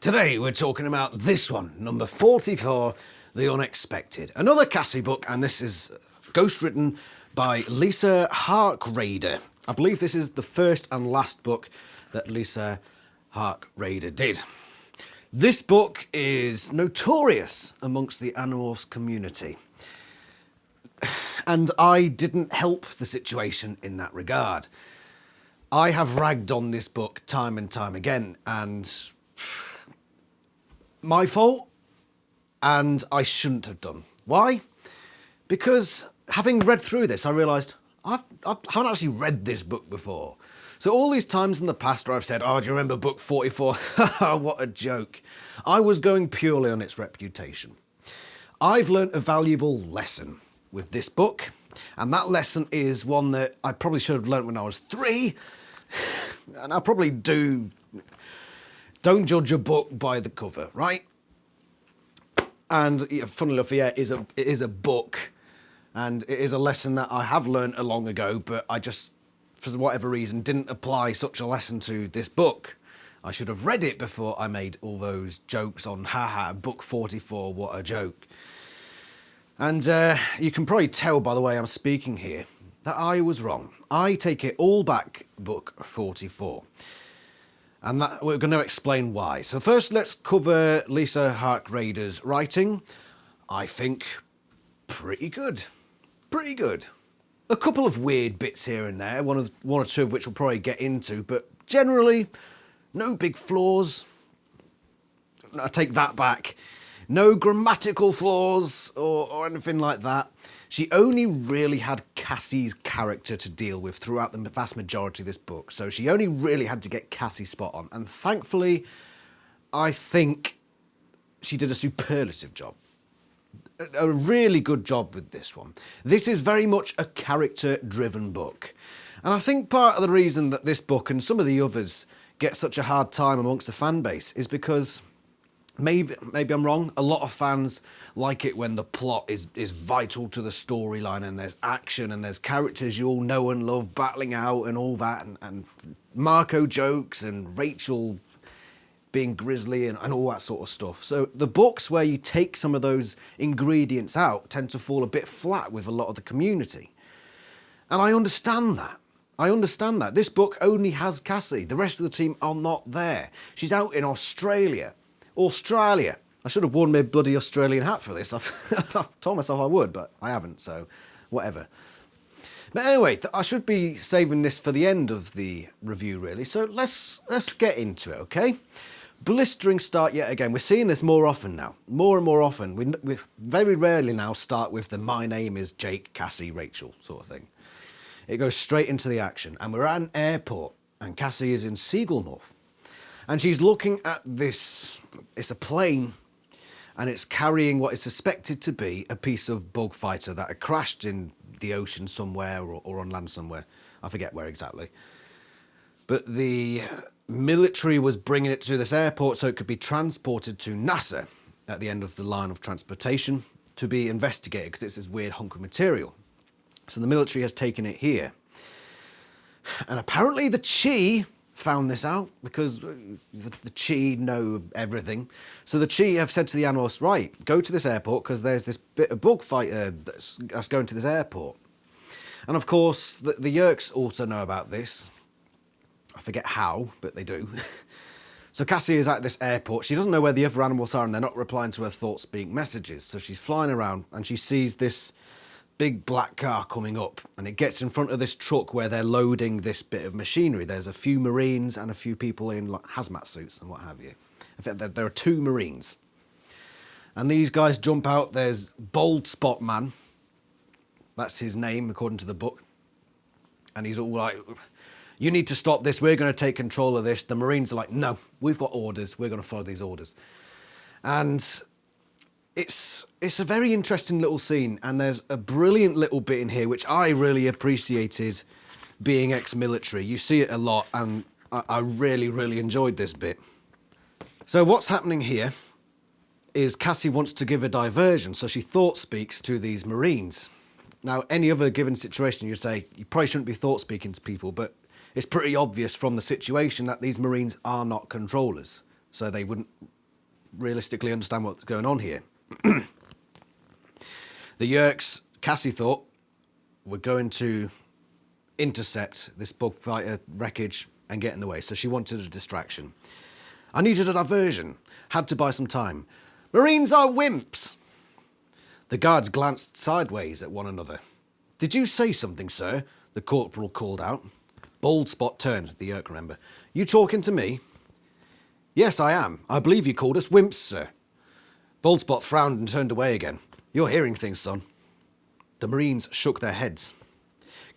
Today we're talking about this one, number 44, The Unexpected. Another Cassie book, and this is ghostwritten by Lisa Hark-Rader. I believe this is the first and last book that Lisa Hark-Rader did. This book is notorious amongst the Animorphs community. And I didn't help the situation in that regard. I have ragged on this book time and time again, and my fault, and I shouldn't have done. Why? Because having read through this, I realised I haven't actually read this book before. So all these times in the past where I've said, oh, do you remember book 44? What a joke. I was going purely on its reputation. I've learnt a valuable lesson with this book, and that lesson is one that I probably should have learnt when I was 3, and I probably do. Don't judge a book by the cover, right? And funnily enough, yeah, it is a book, and it is a lesson that I have learnt long ago, but I just, for whatever reason, didn't apply such a lesson to this book. I should have read it before I made all those jokes on, haha, book 44, what a joke. And you can probably tell by the way I'm speaking here that I was wrong. I take it all back, book 44. And that, we're going to explain why. So first, let's cover Lisa Hark-Rader's writing. I think pretty good. Pretty good. A couple of weird bits here and there, one or two of which we'll probably get into, but generally, no big flaws. I take that back. No grammatical flaws or anything like that. She only really had Cassie's character to deal with throughout the vast majority of this book. So she only really had to get Cassie spot on. And thankfully, I think she did a superlative job. A really good job with this one. This is very much a character-driven book. And I think part of the reason that this book and some of the others get such a hard time amongst the fan base is because maybe I'm wrong, a lot of fans like it when the plot is vital to the storyline and there's action and there's characters you all know and love battling out and all that, and Marco jokes and Rachel being grisly and all that sort of stuff. So the books where you take some of those ingredients out tend to fall a bit flat with a lot of the community. And I understand that. I understand that. This book only has Cassie. The rest of the team are not there. She's out in Australia. I should have worn my bloody Australian hat for this. I've told myself I would, but I haven't, so whatever. But anyway, I should be saving this for the end of the review, really. So let's get into it, okay? Blistering start yet again. We're seeing this more often now. More and more often. We very rarely now start with the my name is Jake, Cassie, Rachel sort of thing. It goes straight into the action. And we're at an airport, and Cassie is in Seagulmorph. And she's looking at this, it's a plane, and it's carrying what is suspected to be a piece of bug fighter that had crashed in the ocean somewhere or on land somewhere. I forget where exactly. But the military was bringing it to this airport so it could be transported to NASA at the end of the line of transportation to be investigated because it's this weird hunk of material. So the military has taken it here. And apparently the Chi found this out because the Chi know everything. So the Chi have said to the Animorphs, right, go to this airport because there's this bit of bug fighter that's going to this airport. And of course, the Yeerks also know about this. I forget how, but they do. So Cassie is at this airport. She doesn't know where the other animals are and they're not replying to her thought-speak messages. So she's flying around and she sees this big black car coming up, and it gets in front of this truck where they're loading this bit of machinery. There's a few Marines and a few people in like hazmat suits and what have you. In fact, there are 2 Marines. And these guys jump out. There's Bold Spot Man. That's his name, according to the book. And he's all like, you need to stop this. We're going to take control of this. The Marines are like, no, we've got orders. We're going to follow these orders. And it's a very interesting little scene, and there's a brilliant little bit in here which I really appreciated being ex-military. You see it a lot, and I really, really enjoyed this bit. So what's happening here is Cassie wants to give a diversion, so she thought speaks to these Marines. Now, any other given situation, you'd say you probably shouldn't be thought speaking to people, but it's pretty obvious from the situation that these Marines are not controllers, so they wouldn't realistically understand what's going on here. The Yeerks, Cassie thought, were going to intercept this bug fighter wreckage and get in the way, so she wanted a distraction. I needed a diversion, had to buy some time. Marines are wimps! The guards glanced sideways at one another. Did you say something, sir? The corporal called out. Bald Spot turned, the Yeerk remember. You talking to me? Yes, I am. I believe you called us wimps, sir. Bald Spot frowned and turned away again. You're hearing things, son. The Marines shook their heads.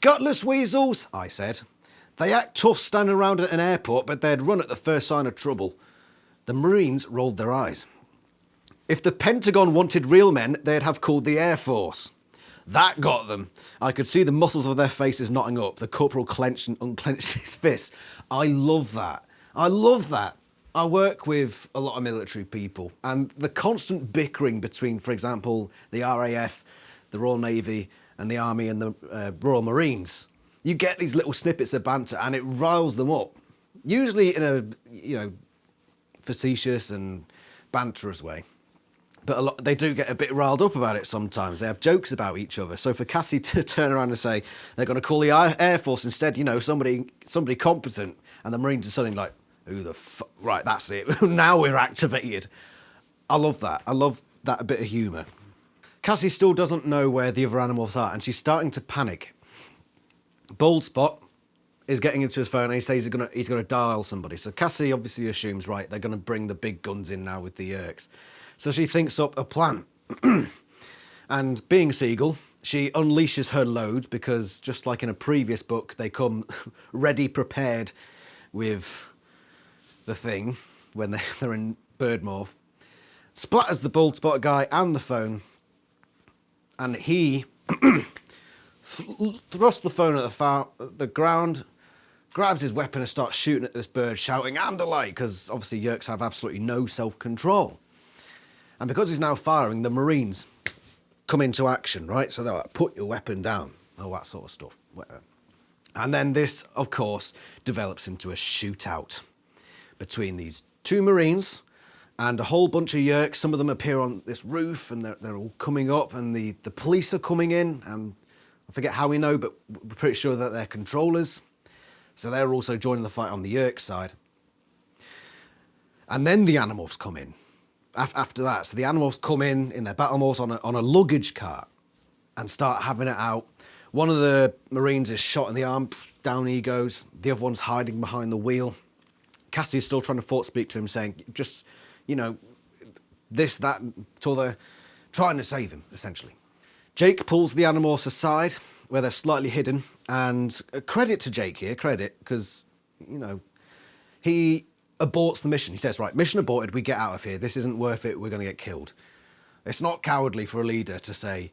Gutless weasels, I said. They act tough standing around at an airport, but they'd run at the first sign of trouble. The Marines rolled their eyes. If the Pentagon wanted real men, they'd have called the Air Force. That got them. I could see the muscles of their faces knotting up. The corporal clenched and unclenched his fists. I love that. I love that. I work with a lot of military people, and the constant bickering between, for example, the RAF, the Royal Navy, and the Army and the Royal Marines. You get these little snippets of banter, and it riles them up. Usually in a, facetious and banterous way. But they do get a bit riled up about it sometimes. They have jokes about each other. So for Cassie to turn around and say they're going to call the Air Force instead, somebody competent, and the Marines are suddenly like, who the fuck? Right, that's it. Now we're activated. I love that. I love that bit of humour. Cassie still doesn't know where the other Animorphs are, and she's starting to panic. Bald Spot is getting into his phone, and he says he's gonna dial somebody. So Cassie obviously assumes, right, they're going to bring the big guns in now with the Yeerks. So she thinks up a plan. And being Seagull, she unleashes her load because just like in a previous book, they come ready prepared with the thing when they're in bird morph. Splatters the Bald Spot guy and the phone. And he thrusts the phone at the ground, grabs his weapon and starts shooting at this bird, shouting, Andalite, because obviously Yeerks have absolutely no self-control. And because he's now firing, the Marines come into action, right? So they're like, put your weapon down, all that sort of stuff. Whatever. And then this, of course, develops into a shootout between these two Marines and a whole bunch of Yeerks. Some of them appear on this roof and they're all coming up, and the police are coming in, and I forget how we know, but we're pretty sure that they're controllers. So they're also joining the fight on the Yeerk side. And then the Animorphs come in. After that, so the Animorphs come in their battle morphs on a luggage cart and start having it out. One of the Marines is shot in the arm, down he goes. The other one's hiding behind the wheel. Cassie's still trying to force speak to him, saying, just, this, that, and t'other, trying to save him, essentially. Jake pulls the Animorphs aside, where they're slightly hidden, and credit to Jake here, because, he aborts the mission. He says, right, mission aborted, we get out of here. This isn't worth it, we're going to get killed. It's not cowardly for a leader to say,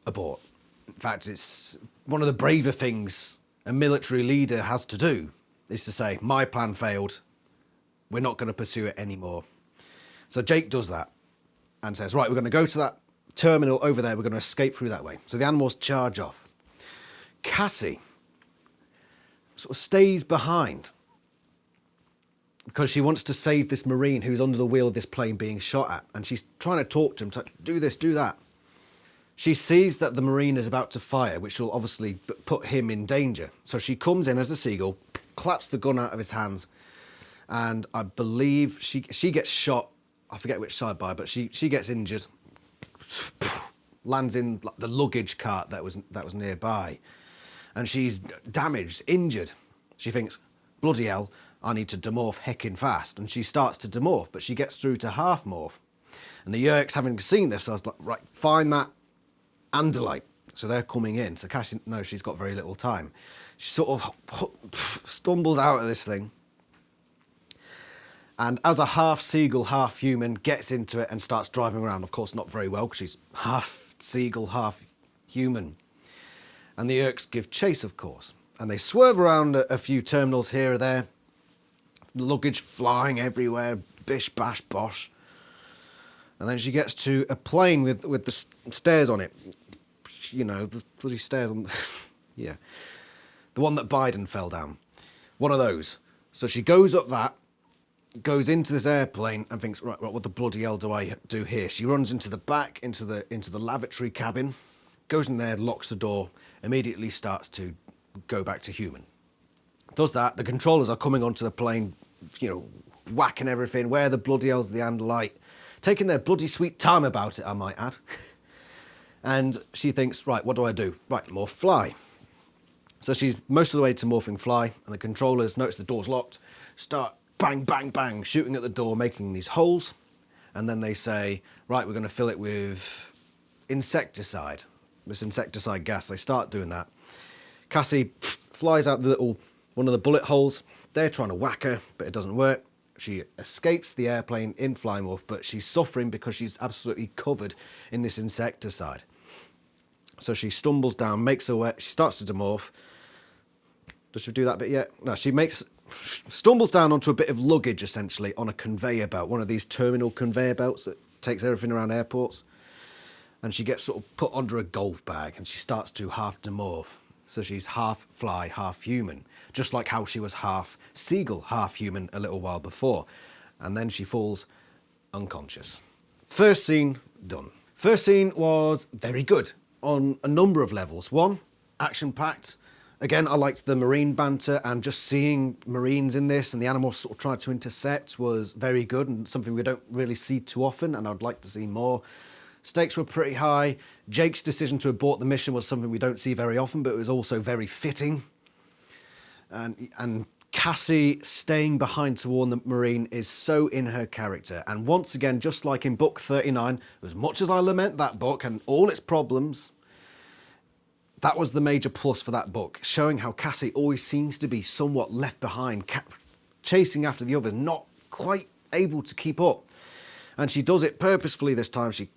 abort. In fact, it's one of the braver things a military leader has to do, is to say, my plan failed, we're not going to pursue it anymore. So Jake does that and says, right, we're going to go to that terminal over there, we're going to escape through that way. So the Animorphs charge off. Cassie sort of stays behind because she wants to save this Marine who's under the wheel of this plane being shot at, and she's trying to talk to him to do this, do that. She sees that the Marine is about to fire, which will obviously put him in danger. So she comes in as a Seagull, claps the gun out of his hands, and I believe she gets shot. I forget which side by, but she gets injured, lands in the luggage cart that was nearby, and she's damaged, injured. She thinks, bloody hell, I need to demorph heckin' fast, and she starts to demorph, but she gets through to half morph. And the Yeerks, having seen this, I was like, right, find that Andalite. So they're coming in. So Cassie knows she's got very little time. She sort of stumbles out of this thing, and as a half Seagull, half human, gets into it and starts driving around. Of course, not very well, because she's half Seagull, half human. And the Yeerks give chase, of course. And they swerve around a few terminals here or there. Luggage flying everywhere, bish, bash, bosh. And then she gets to a plane with the stairs on it. The bloody stairs on... yeah. The one that Biden fell down. One of those. So she goes up that, goes into this airplane and thinks, right, what the bloody hell do I do here? She runs into the back, into the lavatory cabin, goes in there, locks the door, immediately starts to go back to human. Does that, the controllers are coming onto the plane, whacking everything. Where the bloody hell's the Andalite? Taking their bloody sweet time about it, I might add. And she thinks, right, what do I do? Right, morph fly. So she's most of the way to morphing fly, and the controllers notice the door's locked, start bang, bang, bang, shooting at the door, making these holes. And then they say, right, we're going to fill it with insecticide. This insecticide gas. They start doing that. Cassie flies out one of the bullet holes. They're trying to whack her, but it doesn't work. She escapes the airplane in Flying Wolf, but she's suffering because she's absolutely covered in this insecticide. So she stumbles down, makes her way, she starts to demorph. Does she do that bit yet? No, stumbles down onto a bit of luggage, essentially, on a conveyor belt, one of these terminal conveyor belts that takes everything around airports. And she gets sort of put under a golf bag, and she starts to half demorph. So she's half fly, half human, just like how she was half seagull, half human a little while before. And then she falls unconscious. First scene, done. First scene was very good on a number of levels. One, action-packed. Again, I liked the Marine banter, and just seeing Marines in this and the Animorphs sort of try to intercept was very good and something we don't really see too often, and I'd like to see more. Stakes were pretty high. Jake's decision to abort the mission was something we don't see very often, but it was also very fitting. And Cassie staying behind to warn the Marine is so in her character. And once again, just like in book 39, as much as I lament that book and all its problems, that was the major plus for that book, showing how Cassie always seems to be somewhat left behind, chasing after the others, not quite able to keep up. And she does it purposefully this time. She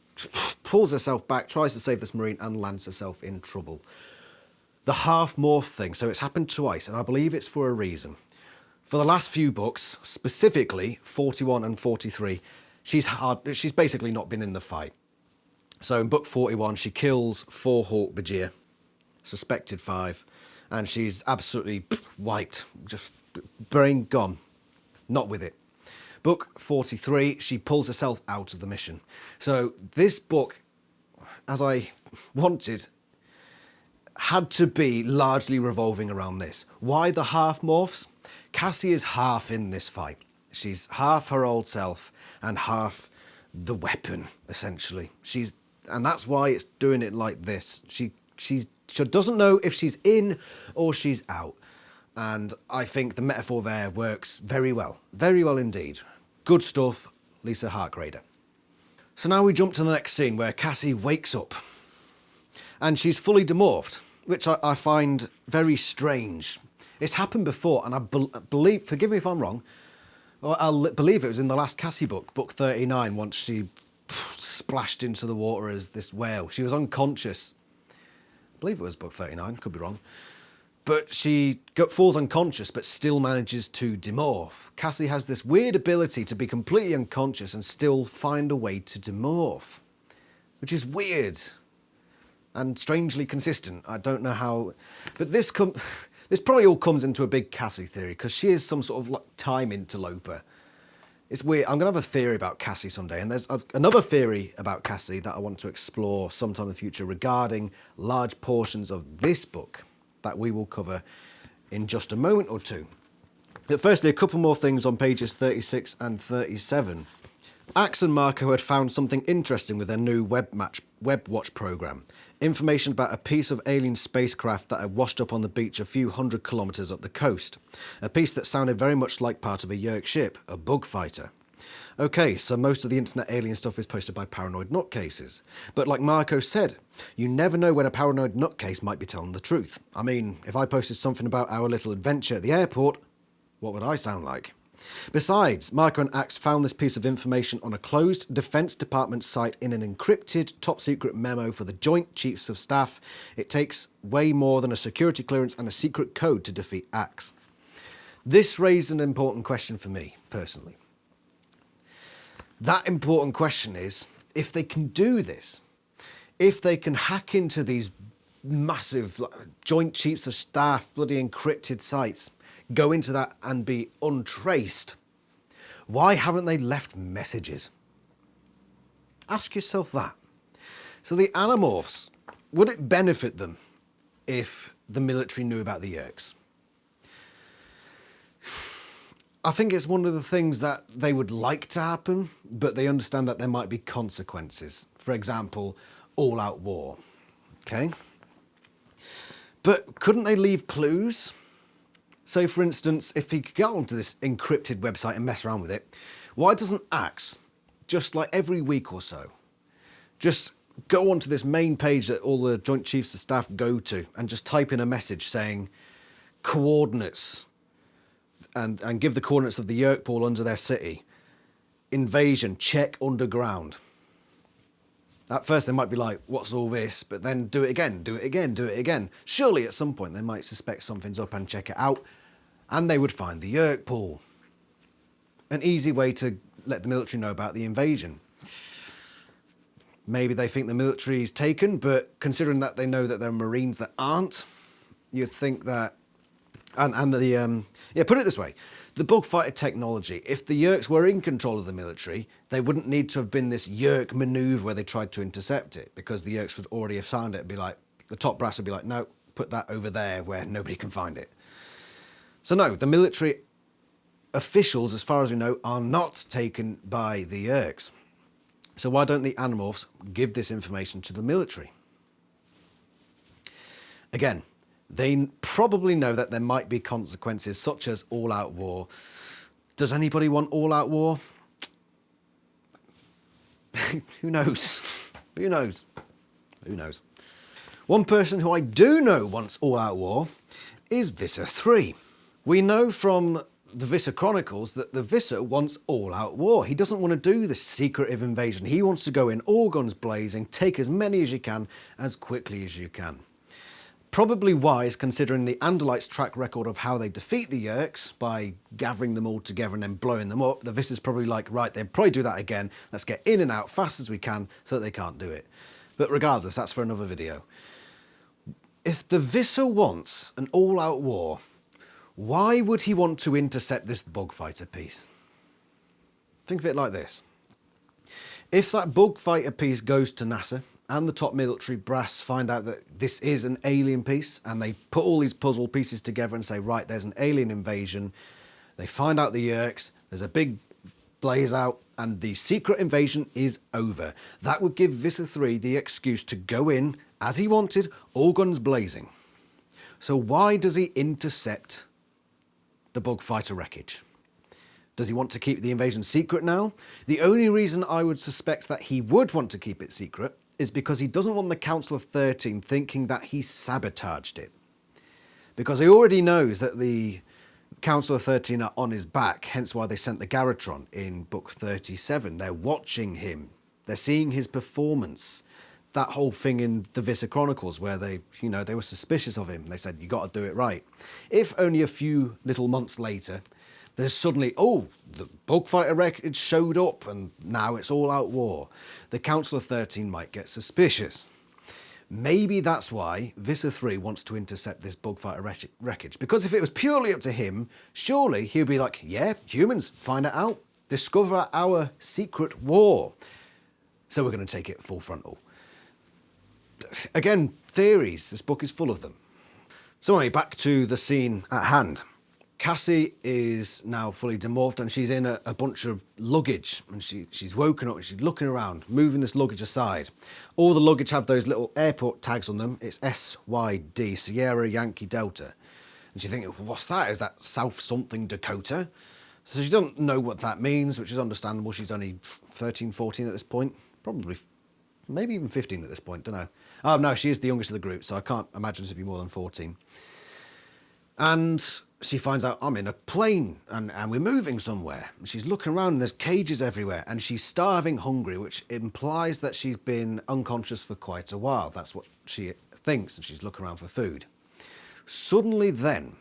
pulls herself back, tries to save this Marine, and lands herself in trouble. The half morph thing, so it's happened twice, and I believe it's for a reason. For the last few books, specifically 41 and 43, she's basically not been in the fight. So in book 41, she kills 4 Hawk Bajir, suspected 5, and she's absolutely wiped, just brain gone, not with it. Book 43, she pulls herself out of the mission. So this book, as I wanted, had to be largely revolving around this. Why the half morphs? Cassie is half in this fight. She's half her old self and half the weapon, essentially. And that's why it's doing it like this. She doesn't know if she's in or she's out. And I think the metaphor there works very well indeed. Good stuff, Lisa Harkrader. So now we jump to the next scene where Cassie wakes up and she's fully demorphed, which I find very strange. It's happened before, and I believe, forgive me if I'm wrong, I believe it was in the last Cassie book, book 39, once she splashed into the water as this whale. She was unconscious. I believe it was book 39, could be wrong. But she falls unconscious, but still manages to demorph. Cassie has this weird ability to be completely unconscious and still find a way to demorph, which is weird and strangely consistent. I don't know how, but this probably all comes into a big Cassie theory, because she is some sort of like time interloper. It's weird. I'm going to have a theory about Cassie someday, and there's another theory about Cassie that I want to explore sometime in the future regarding large portions of this book that we will cover in just a moment or two. But firstly, a couple more things on pages 36 and 37. Axe and Marco had found something interesting with their new Web Watch program. Information about a piece of alien spacecraft that had washed up on the beach a few hundred kilometres up the coast. A piece that sounded very much like part of a Yerk ship, a bug fighter. Okay, so most of the internet alien stuff is posted by paranoid nutcases. But like Marco said, you never know when a paranoid nutcase might be telling the truth. I mean, if I posted something about our little adventure at the airport, what would I sound like? Besides, Marco and Axe found this piece of information on a closed Defence Department site in an encrypted top-secret memo for the Joint Chiefs of Staff. It takes way more than a security clearance and a secret code to defeat Axe. This raised an important question for me, personally. That important question is, if they can do this, if they can hack into these massive Joint Chiefs of Staff, bloody encrypted sites, go into that and be untraced, Why haven't they left messages? Ask yourself that. So the Animorphs, would it benefit them if the military knew about the Yeerks? I think it's one of the things that they would like to happen, but they understand that there might be consequences. For example, all-out war. Okay? But couldn't they leave clues? So, for instance, if he could get onto this encrypted website and mess around with it, why doesn't Axe, just like every week or so, just go onto this main page that all the Joint Chiefs of Staff go to and just type in a message saying coordinates and give the coordinates of the Yeerk pool under their city. Invasion, check underground. At first they might be like, what's all this? But then do it again, do it again, do it again. Surely at some point they might suspect something's up and check it out, and they would find the Yeerk pool. An easy way to let the military know about the invasion. Maybe they think the military is taken, but considering that they know that there are Marines that aren't, you'd think that... put it this way. The bug fighter technology, if the Yeerks were in control of the military, they wouldn't need to have been this Yeerk manoeuvre where they tried to intercept it, because the Yeerks would already have found it and be like, the top brass would be like, no, put that over there where nobody can find it. So no, the military officials, as far as we know, are not taken by the Yeerks. So why don't the Animorphs give this information to the military? Again, they probably know that there might be consequences such as all-out war. Does anybody want all-out war? Who knows? Who knows? Who knows? One person who I do know wants all-out war is Visser 3. We know from the Visser Chronicles that the Visser wants all-out war. He doesn't want to do this secretive invasion. He wants to go in all guns blazing, take as many as you can, as quickly as you can. Probably wise, considering the Andalites' track record of how they defeat the Yeerks by gathering them all together and then blowing them up. The Visser's probably like, right, they'll probably do that again. Let's get in and out fast as we can so that they can't do it. But regardless, that's for another video. If the Visser wants an all-out war, why would he want to intercept this bug fighter piece? Think of it like this. If that bug fighter piece goes to NASA and the top military brass find out that this is an alien piece and they put all these puzzle pieces together and say, right, there's an alien invasion, they find out the Yeerks, there's a big blaze out and the secret invasion is over. That would give Visser 3 the excuse to go in, as he wanted, all guns blazing. So why does he intercept the bug fighter wreckage? Does he want to keep the invasion secret now? The only reason I would suspect that he would want to keep it secret is because he doesn't want the Council of 13 thinking that he sabotaged it. Because he already knows that the Council of 13 are on his back, hence why they sent the Garrotron in book 37. They're watching him. They're seeing his performance. That whole thing in the Visser Chronicles where they were suspicious of him. They said, you got to do it right. If only a few little months later, there's suddenly, oh, the bug fighter wreckage showed up and now it's all out war. The Council of 13 might get suspicious. Maybe that's why Visser 3 wants to intercept this bug fighter wreckage. Because if it was purely up to him, surely he'd be like, yeah, humans, find it out. Discover our secret war. So we're going to take it full frontal. Again, theories. This book is full of them. So anyway, back to the scene at hand. Cassie is now fully demorphed and she's in a bunch of luggage and she's woken up and she's looking around, moving this luggage aside. All the luggage have those little airport tags on them. It's SYD, Sierra Yankee Delta. And she's thinking, what's that? Is that South something Dakota? So she doesn't know what that means, which is understandable. She's only 13, 14 at this point. Probably, maybe even 15 at this point, don't know. Oh no, she is the youngest of the group, so I can't imagine to be more than 14. And she finds out I'm in a plane and we're moving somewhere. And she's looking around and there's cages everywhere and she's starving hungry, which implies that she's been unconscious for quite a while. That's what she thinks, and she's looking around for food. Suddenly then,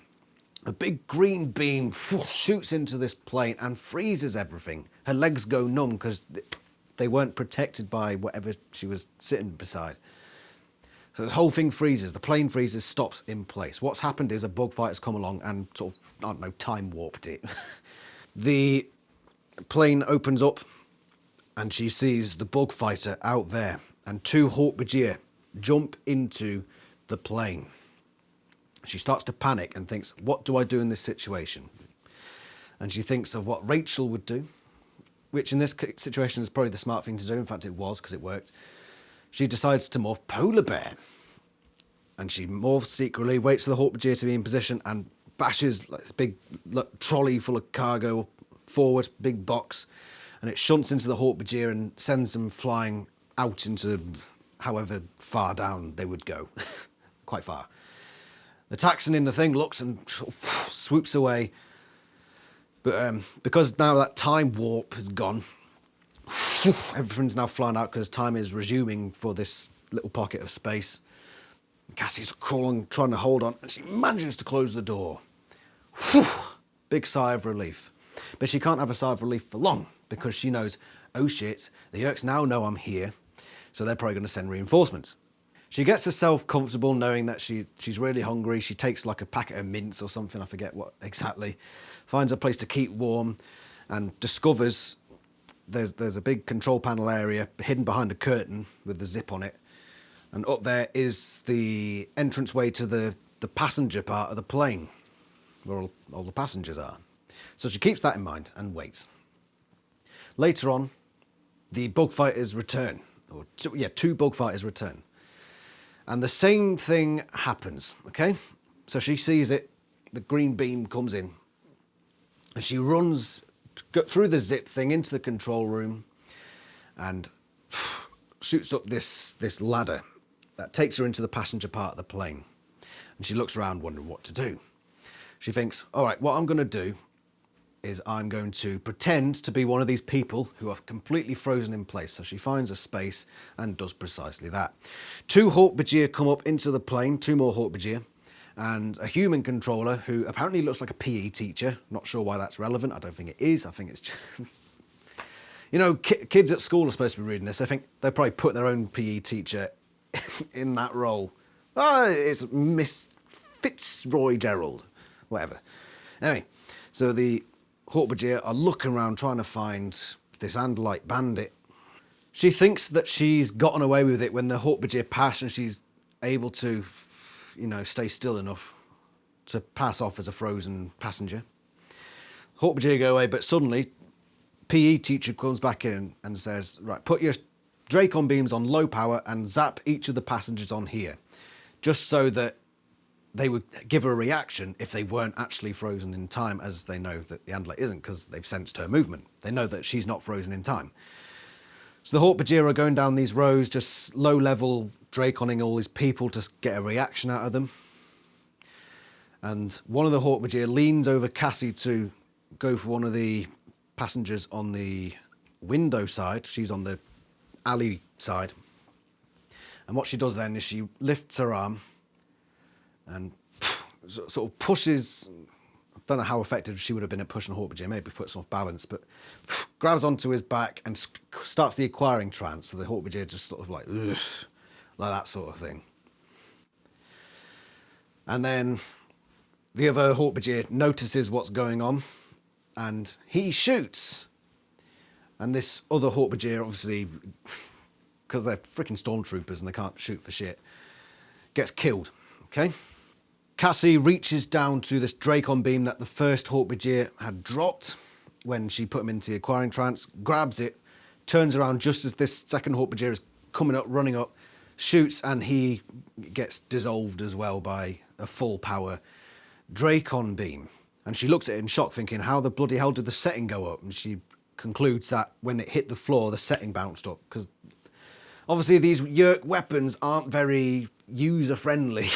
a big green beam shoots into this plane and freezes everything. Her legs go numb because they weren't protected by whatever she was sitting beside. So this whole thing freezes, the plane freezes, stops in place. What's happened is a bug fighter's come along and sort of, I don't know, time warped it. The plane opens up and she sees the bug fighter out there and 2 Hork-Bajir jump into the plane. She starts to panic and thinks, what do I do in this situation? And she thinks of what Rachel would do, which in this situation is probably the smart thing to do. In fact, it was, because it worked. She decides to morph Polar Bear. And she morphs secretly, waits for the Hork-Bajir to be in position and bashes this big trolley full of cargo forward, big box. And it shunts into the Hork-Bajir and sends them flying out into however far down they would go. Quite far. The Taxon in the thing looks and swoops away. But because now that time warp has gone, everything's now flying out because time is resuming for this little pocket of space. Cassie's crawling, trying to hold on, and she manages to close the door. Big sigh of relief. But she can't have a sigh of relief for long, because she knows, oh shit, the Yeerks now know I'm here, so they're probably going to send reinforcements. She gets herself comfortable knowing that she's really hungry. She takes like a packet of mints or something, I forget what exactly, finds a place to keep warm, and discovers there's a big control panel area hidden behind a curtain with the zip on it. And up there is the entranceway to the passenger part of the plane, where all the passengers are. So she keeps that in mind and waits. Later on, the bug fighters return. Two bug fighters return. And the same thing happens, okay? So she sees it, the green beam comes in, and she runs through the zip thing into the control room and shoots up this ladder that takes her into the passenger part of the plane. And she looks around wondering what to do. She thinks, all right, what I'm going to do is I'm going to pretend to be one of these people who are completely frozen in place. So she finds a space and does precisely that. 2 Hork-Bajir come up into the plane, 2 more Hork-Bajir, and a human controller who apparently looks like a PE teacher. Not sure why that's relevant. I don't think it is. I think it's just... You know, kids at school are supposed to be reading this. I think they probably put their own PE teacher in that role. Oh, it's Miss Fitzroy Gerald. Whatever. Anyway, so the Hork-Bajir are looking around trying to find this Andalite bandit. She thinks that she's gotten away with it when the Hork-Bajir pass and she's able to, you know, stay still enough to pass off as a frozen passenger. Hork-Bajir go away, but suddenly PE teacher comes back in and says, right, put your Dracon beams on low power and zap each of the passengers on here, just so that they would give her a reaction if they weren't actually frozen in time, as they know that the Andalite isn't, because they've sensed her movement. They know that she's not frozen in time. So the Hork-Bajir are going down these rows, just low-level Draconing all these people to get a reaction out of them. And one of the Hork-Bajir leans over Cassie to go for one of the passengers on the window side. She's on the alley side. And what she does then is she lifts her arm and sort of pushes, I don't know how effective she would have been at pushing a Hork-Bajir, maybe puts him off balance, but grabs onto his back and starts the acquiring trance, so the Hork-Bajir just sort of like, ugh, like that sort of thing. And then the other Hork-Bajir notices what's going on, and he shoots. And this other Hork-Bajir, obviously, because they're freaking stormtroopers and they can't shoot for shit, gets killed, okay? Cassie reaches down to this Dracon beam that the first Hork-Bajir had dropped when she put him into the acquiring trance, grabs it, turns around just as this second Hork-Bajir is coming up, running up, shoots, and he gets dissolved as well by a full power Dracon beam. And she looks at it in shock, thinking, how the bloody hell did the setting go up? And she concludes that when it hit the floor, the setting bounced up, because obviously these Yeerk weapons aren't very user-friendly.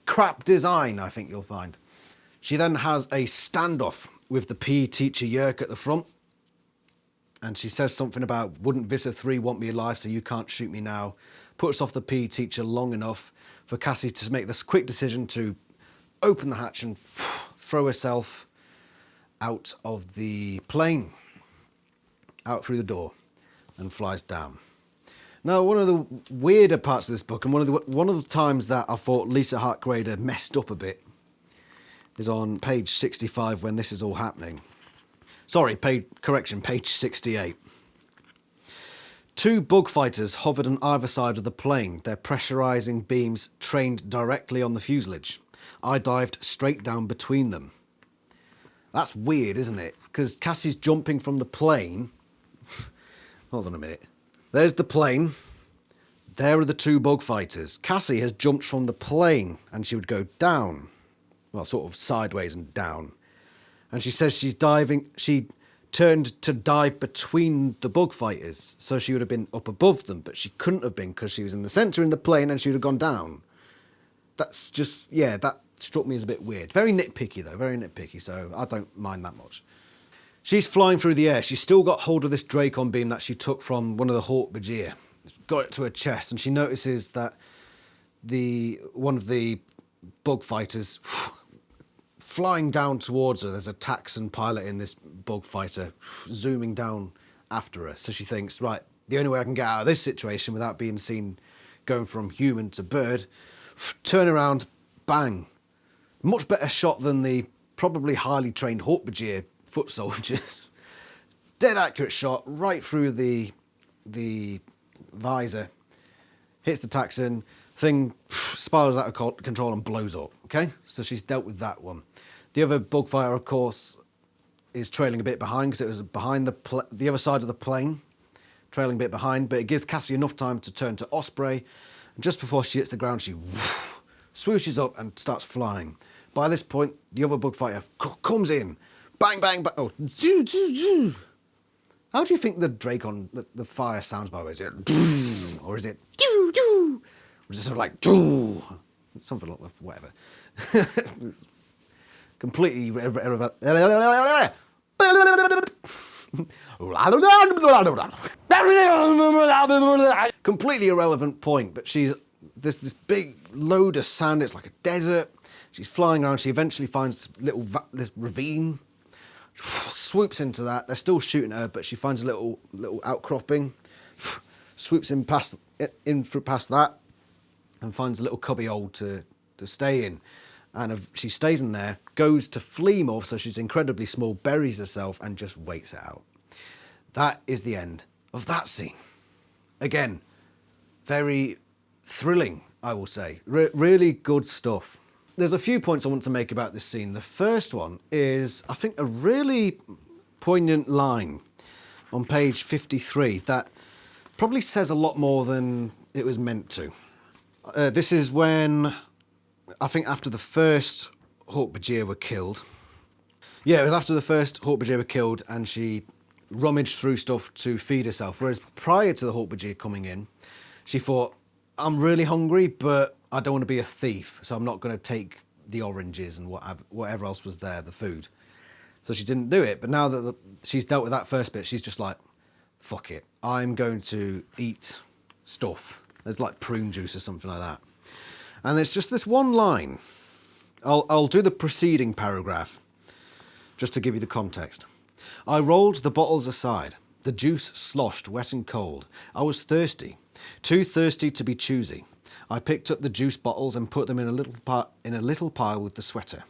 Crap design, I think you'll find. She then has a standoff with the PE teacher Yeerk at the front, and she says something about, wouldn't Visser 3 want me alive, so you can't shoot me now. Puts off the PE teacher long enough for Cassie to make this quick decision to open the hatch and throw herself out of the plane, out through the door, and flies down. Now, one of the weirder parts of this book, and one of the times that I thought Lisa Hart-Grader messed up a bit, is on page 65 when this is all happening. Sorry, correction, page 68. 2 bug fighters hovered on either side of the plane, their pressurising beams trained directly on the fuselage. I dived straight down between them. That's weird, isn't it? Because Cassie's jumping from the plane. Hold on a minute. There's the plane. There are the 2 bug fighters. Cassie has jumped from the plane and she would go down. Well, sort of sideways and down. And she says she turned to dive between the bug fighters. So she would have been up above them, but she couldn't have been because she was in the centre in the plane and she would have gone down. That's just, yeah, that struck me as a bit weird. Very nitpicky though, very nitpicky, so I don't mind that much. She's flying through the air. She's still got hold of this Dracon beam that she took from one of the Hawk-Bajir. Got it to her chest, and she notices that one of the bug fighters flying down towards her. There's a Taxxon pilot in this bug fighter zooming down after her. So she thinks, right, the only way I can get out of this situation without being seen going from human to bird, turn around, bang. Much better shot than the probably highly trained Hawk-Bajir foot soldiers. Dead accurate shot right through the visor. Hits the Taxxon. Thing spirals out of control and blows up. Okay, so she's dealt with that one. The other bug fighter, of course, is trailing a bit behind because it was behind the other side of the plane, trailing a bit behind. But it gives Cassie enough time to turn to Osprey. And just before she hits the ground, she swooshes up and starts flying. By this point, the other bug fighter comes in. Bang, bang, bang. Oh, zoo, zoo, zoo. How do you think the Dracon, the fire sounds, by the way? Is it or is it doo, doo? Or is it sort of like doo? Something like that, whatever. Completely irrelevant. Completely irrelevant point, but she's this big load of sand. It's like a desert. She's flying around. She eventually finds this ravine. Swoops into that. They're still shooting her, but she finds a little outcropping. Swoops past that, and finds a little cubby hole to stay in. And she stays in there, goes to flee more, so she's incredibly small, buries herself, and just waits it out. That is the end of that scene. Again, very thrilling, I will say. Really good stuff. There's a few points I want to make about this scene. The first one is, I think, a really poignant line on page 53 that probably says a lot more than it was meant to. This is when, I think after the first Hawk-Bajir were killed. Yeah, it was after the first Hawk-Bajir were killed and she rummaged through stuff to feed herself. Whereas prior to the Hawk-Bajir coming in, she thought, I'm really hungry, but I don't want to be a thief, so I'm not going to take the oranges and whatever else was there, the food. So she didn't do it. But now that she's dealt with that first bit, she's just like, fuck it. I'm going to eat stuff. There's like prune juice or something like that. And there's just this one line. I'll do the preceding paragraph, just to give you the context. I rolled the bottles aside. The juice sloshed wet and cold. I was thirsty, too thirsty to be choosy. I picked up the juice bottles and put them in a little pile with the sweater.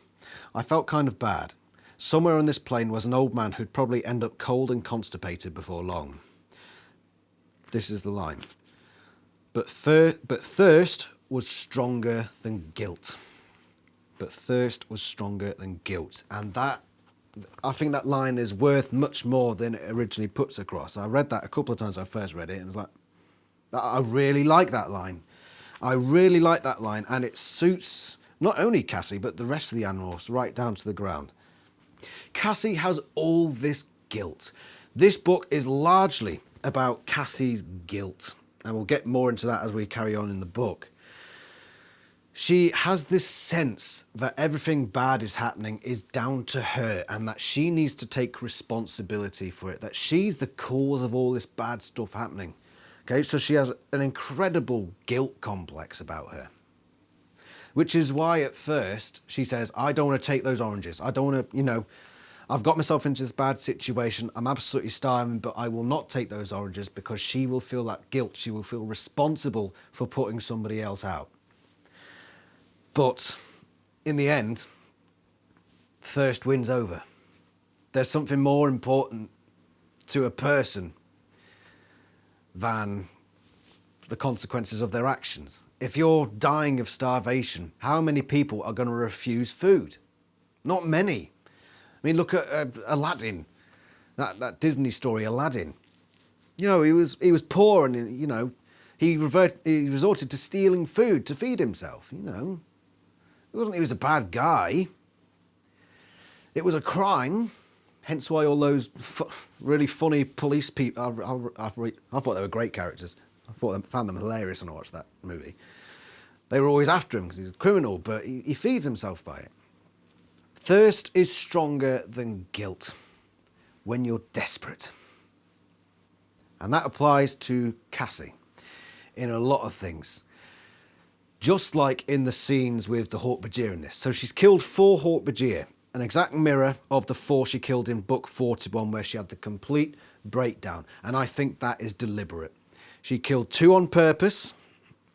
I felt kind of bad. Somewhere on this plane was an old man who'd probably end up cold and constipated before long. This is the line. But thirst was stronger than guilt. But thirst was stronger than guilt. And that, I think that line is worth much more than it originally puts across. I read that a couple of times when I first read it, and it was like, I really like that line. I really like that line, and it suits not only Cassie, but the rest of the Animorphs right down to the ground. Cassie has all this guilt. This book is largely about Cassie's guilt, and we'll get more into that as we carry on in the book. She has this sense that everything bad is happening is down to her, and that she needs to take responsibility for it, that she's the cause of all this bad stuff happening. Okay, so she has an incredible guilt complex about her. Which is why at first she says, I don't want to take those oranges. I don't want to, I've got myself into this bad situation. I'm absolutely starving, but I will not take those oranges because she will feel that guilt. She will feel responsible for putting somebody else out. But in the end, thirst wins over. there's something more important to a person than the consequences of their actions. If you're dying of starvation, how many people are going to refuse food? Not many. I mean, look at Aladdin, that Disney story, Aladdin. You know, he was poor, and you know, he resorted to stealing food to feed himself. You know, he was a bad guy. It was a crime. Hence why all those really funny police people, I thought they were great characters. Found them hilarious when I watched that movie. They were always after him because he's a criminal, but he feeds himself by it. Thirst is stronger than guilt when you're desperate. And that applies to Cassie in a lot of things. Just like in the scenes with the Hork-Bajir in this. So she's killed 4 Hork-Bajir, an exact mirror of the 4 she killed in book 41, where she had the complete breakdown. And I think that is deliberate. She killed 2 on purpose,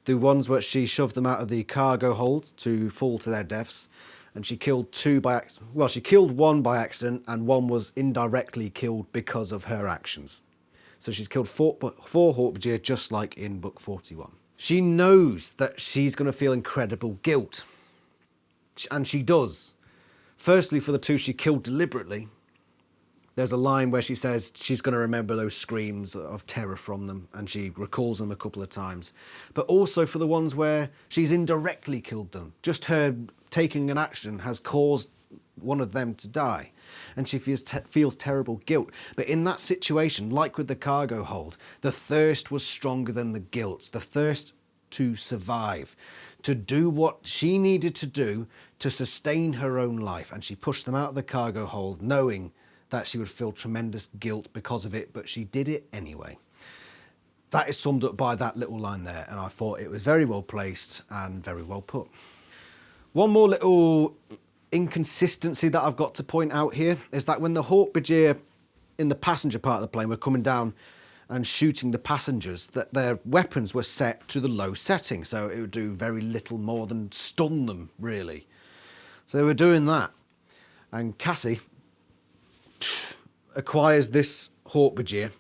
the ones where she shoved them out of the cargo hold to fall to their deaths. And she killed 2 by accident. Well, she killed 1 by accident, and 1 was indirectly killed because of her actions. So she's killed 4 Hork-Bajir, just like in book 41. She knows that she's going to feel incredible guilt. And she does. Firstly, for the 2 she killed deliberately. There's a line where she says she's going to remember those screams of terror from them, and she recalls them a couple of times. But also for the ones where she's indirectly killed them. Just her taking an action has caused one of them to die, and she feels terrible guilt. But in that situation, like with the cargo hold, the thirst was stronger than the guilt. The thirst to survive, to do what she needed to do to sustain her own life, and she pushed them out of the cargo hold knowing that she would feel tremendous guilt because of it, but she did it anyway. That is summed up by that little line there, and I thought it was very well placed and very well put. One more little inconsistency that I've got to point out here is that when the Hork-Bajir in the passenger part of the plane were coming down and shooting the passengers, that their weapons were set to the low setting, so it would do very little more than stun them, really. So they were doing that. And Cassie acquires this Hork-Bajir,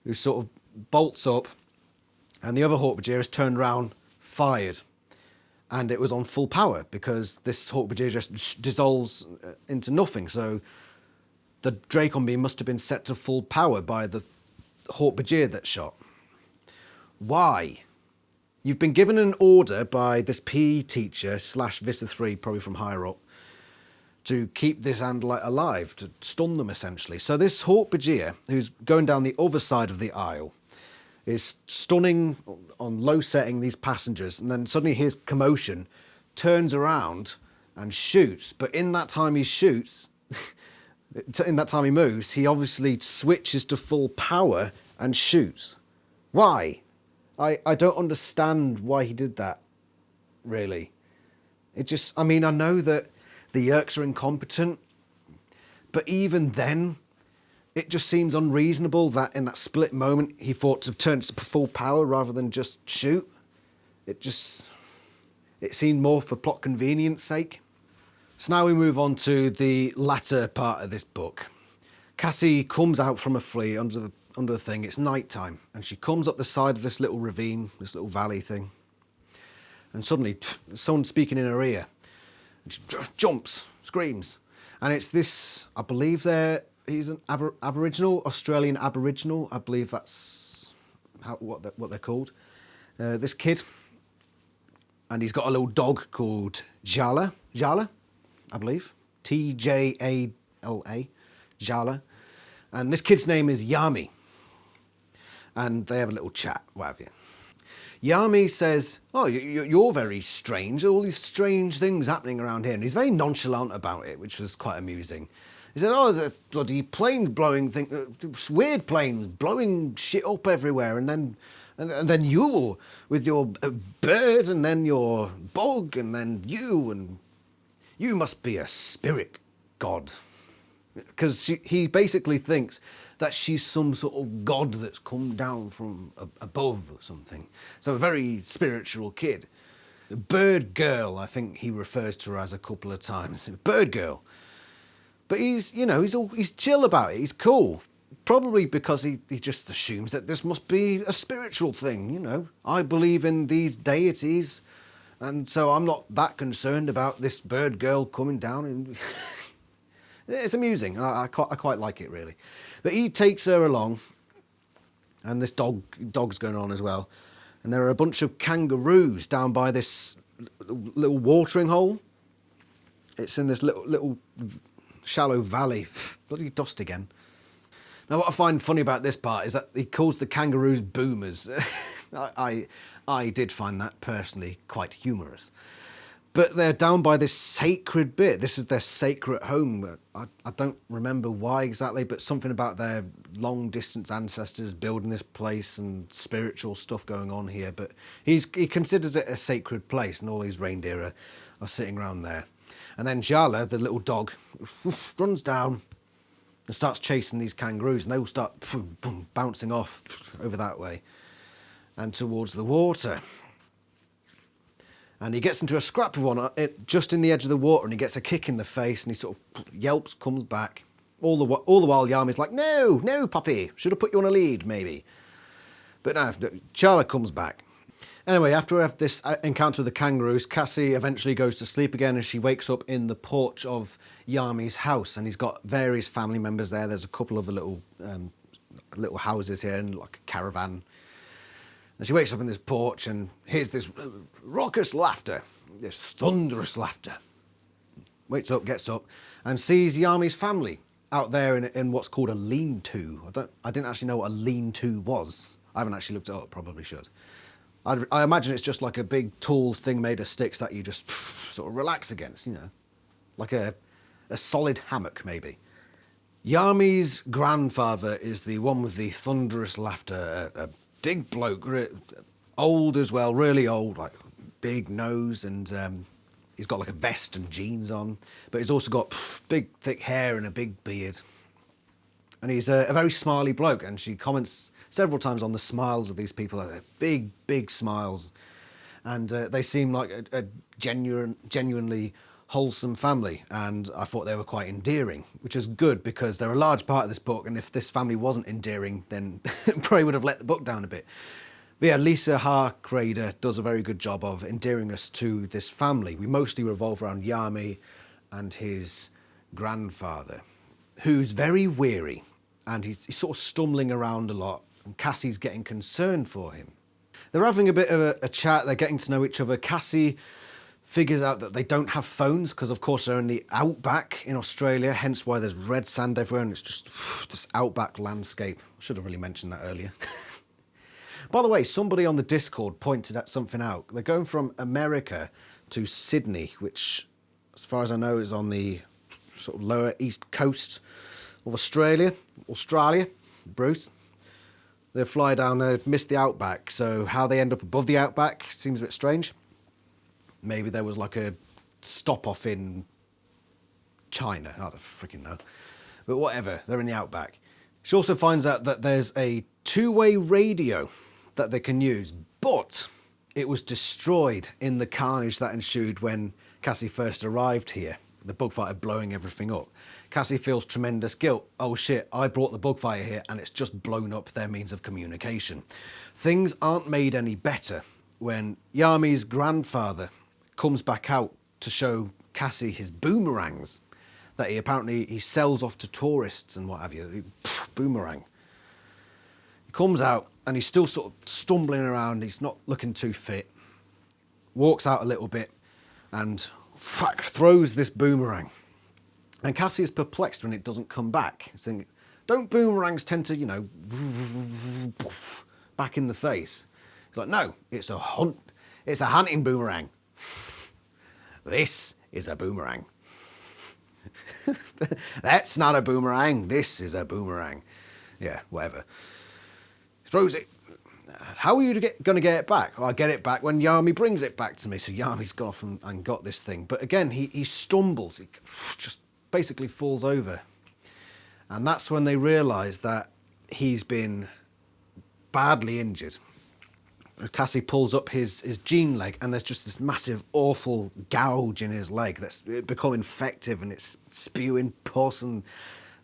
who sort of bolts up, and the other Hork-Bajir is turned around, fired. And it was on full power, because this Hork-Bajir just dissolves into nothing. So the Dracon beam must have been set to full power by the Hork-Bajir that shot. Why? You've been given an order by this PE teacher / Vista 3, probably from higher up, to keep this Andalite alive, to stun them essentially. So this Hork-Bajir, who's going down the other side of the aisle, is stunning on low setting these passengers, and then suddenly hears commotion, turns around and shoots. But in that time he shoots, in that time he moves, he obviously switches to full power and shoots. Why? I don't understand why he did that, really. It just, I mean, I know that the Yeerks are incompetent, but even then, it just seems unreasonable that in that split moment he thought to turn to full power rather than just shoot. It seemed more for plot convenience sake. So now we move on to the latter part of this book. Cassie comes out from a flea under the thing. It's night time, and she comes up the side of this little ravine, this little valley thing, and suddenly someone's speaking in her ear. And she jumps, screams, and it's this, I believe he's an Aboriginal, Australian Aboriginal, I believe that's what they're called. This kid, and he's got a little dog called Jala, I believe, Tjala, Jala, and this kid's name is Yami, and they have a little chat, what have you. Yami says, oh, you're very strange, all these strange things happening around here, and he's very nonchalant about it, which was quite amusing. He said, oh, the bloody planes blowing weird planes blowing shit up everywhere, and then you with your bird, and then your bug, and then you must be a spirit god. Because he basically thinks that she's some sort of god that's come down from above or something. So a very spiritual kid. The bird girl, I think he refers to her as a couple of times. Bird girl. But he's chill about it. He's cool. Probably because he just assumes that this must be a spiritual thing. I believe in these deities, and so I'm not that concerned about this bird girl coming down. And it's amusing. I quite like it, really. But he takes her along, and this dog's going on as well. And there are a bunch of kangaroos down by this little watering hole. It's in this little shallow valley. Bloody dust again. Now, what I find funny about this part is that he calls the kangaroos boomers. I did find that personally quite humorous. But they're down by this sacred bit. This is their sacred home. I don't remember why exactly, but something about their long-distance ancestors building this place and spiritual stuff going on here. But he considers it a sacred place, and all these reindeer are sitting around there. And then Jala, the little dog, runs down and starts chasing these kangaroos, and they all start bouncing off over that way and towards the water. And he gets into a scrap with one just in the edge of the water, and he gets a kick in the face, and he sort of yelps, comes back. All the while, Yami's like, no, puppy, should have put you on a lead, maybe. But no, Charla comes back. Anyway, after this encounter with the kangaroos, Cassie eventually goes to sleep again, and she wakes up in the porch of Yami's house, and he's got various family members there. There's a couple of little houses here, and like a caravan. And she wakes up in this porch and hears this raucous laughter, this thunderous laughter. Wakes up, gets up, and sees Yami's family out there in what's called a lean-to. I didn't actually know what a lean-to was. I haven't actually looked it up, probably should. I imagine it's just like a big tall thing made of sticks that you just sort of relax against, like a solid hammock, maybe. Yami's grandfather is the one with the thunderous laughter, a big bloke, old as well, really old, like big nose, and he's got like a vest and jeans on, but he's also got big thick hair and a big beard. And he's a very smiley bloke, and she comments several times on the smiles of these people. They're big smiles, and they seem like a genuinely wholesome family, and I thought they were quite endearing, which is good because they're a large part of this book, and if this family wasn't endearing, then it probably would have let the book down a bit. But yeah, Lisa Harkrader does a very good job of endearing us to this family. We mostly revolve around Yami and his grandfather, who's very weary, and he's sort of stumbling around a lot, and Cassie's getting concerned for him. They're having a bit of a chat, they're getting to know each other. Cassie figures out that they don't have phones because, of course, they're in the outback in Australia, hence why there's red sand everywhere, and it's just this outback landscape. I should have really mentioned that earlier. By the way, somebody on the Discord pointed something out. They're going from America to Sydney, which, as far as I know, is on the sort of lower east coast of Australia, Bruce. They fly down there, miss the outback, so how they end up above the outback seems a bit strange. Maybe there was like a stop-off in China. I don't freaking know. But whatever, they're in the outback. She also finds out that there's a two-way radio that they can use, but it was destroyed in the carnage that ensued when Cassie first arrived here. The bugfire blowing everything up. Cassie feels tremendous guilt. Oh shit, I brought the bugfire here and it's just blown up their means of communication. Things aren't made any better when Yami's grandfather comes back out to show Cassie his boomerangs that he sells off to tourists and what have you. Boomerang. He comes out and he's still sort of stumbling around. He's not looking too fit. Walks out a little bit and throws this boomerang. And Cassie is perplexed when it doesn't come back. He's thinking, don't boomerangs tend to, back in the face? He's like, no, it's a hunting boomerang. This is a boomerang. That's not a boomerang. This is a boomerang. Yeah, whatever. He throws it. How are you going to get it back? Well, I get it back when Yami brings it back to me. So Yami's gone off and got this thing. But again, he stumbles. He just basically falls over. And that's when they realise that he's been badly injured. Cassie pulls up his jean leg, and there's just this massive, awful gouge in his leg that's become infective, and it's spewing pus, and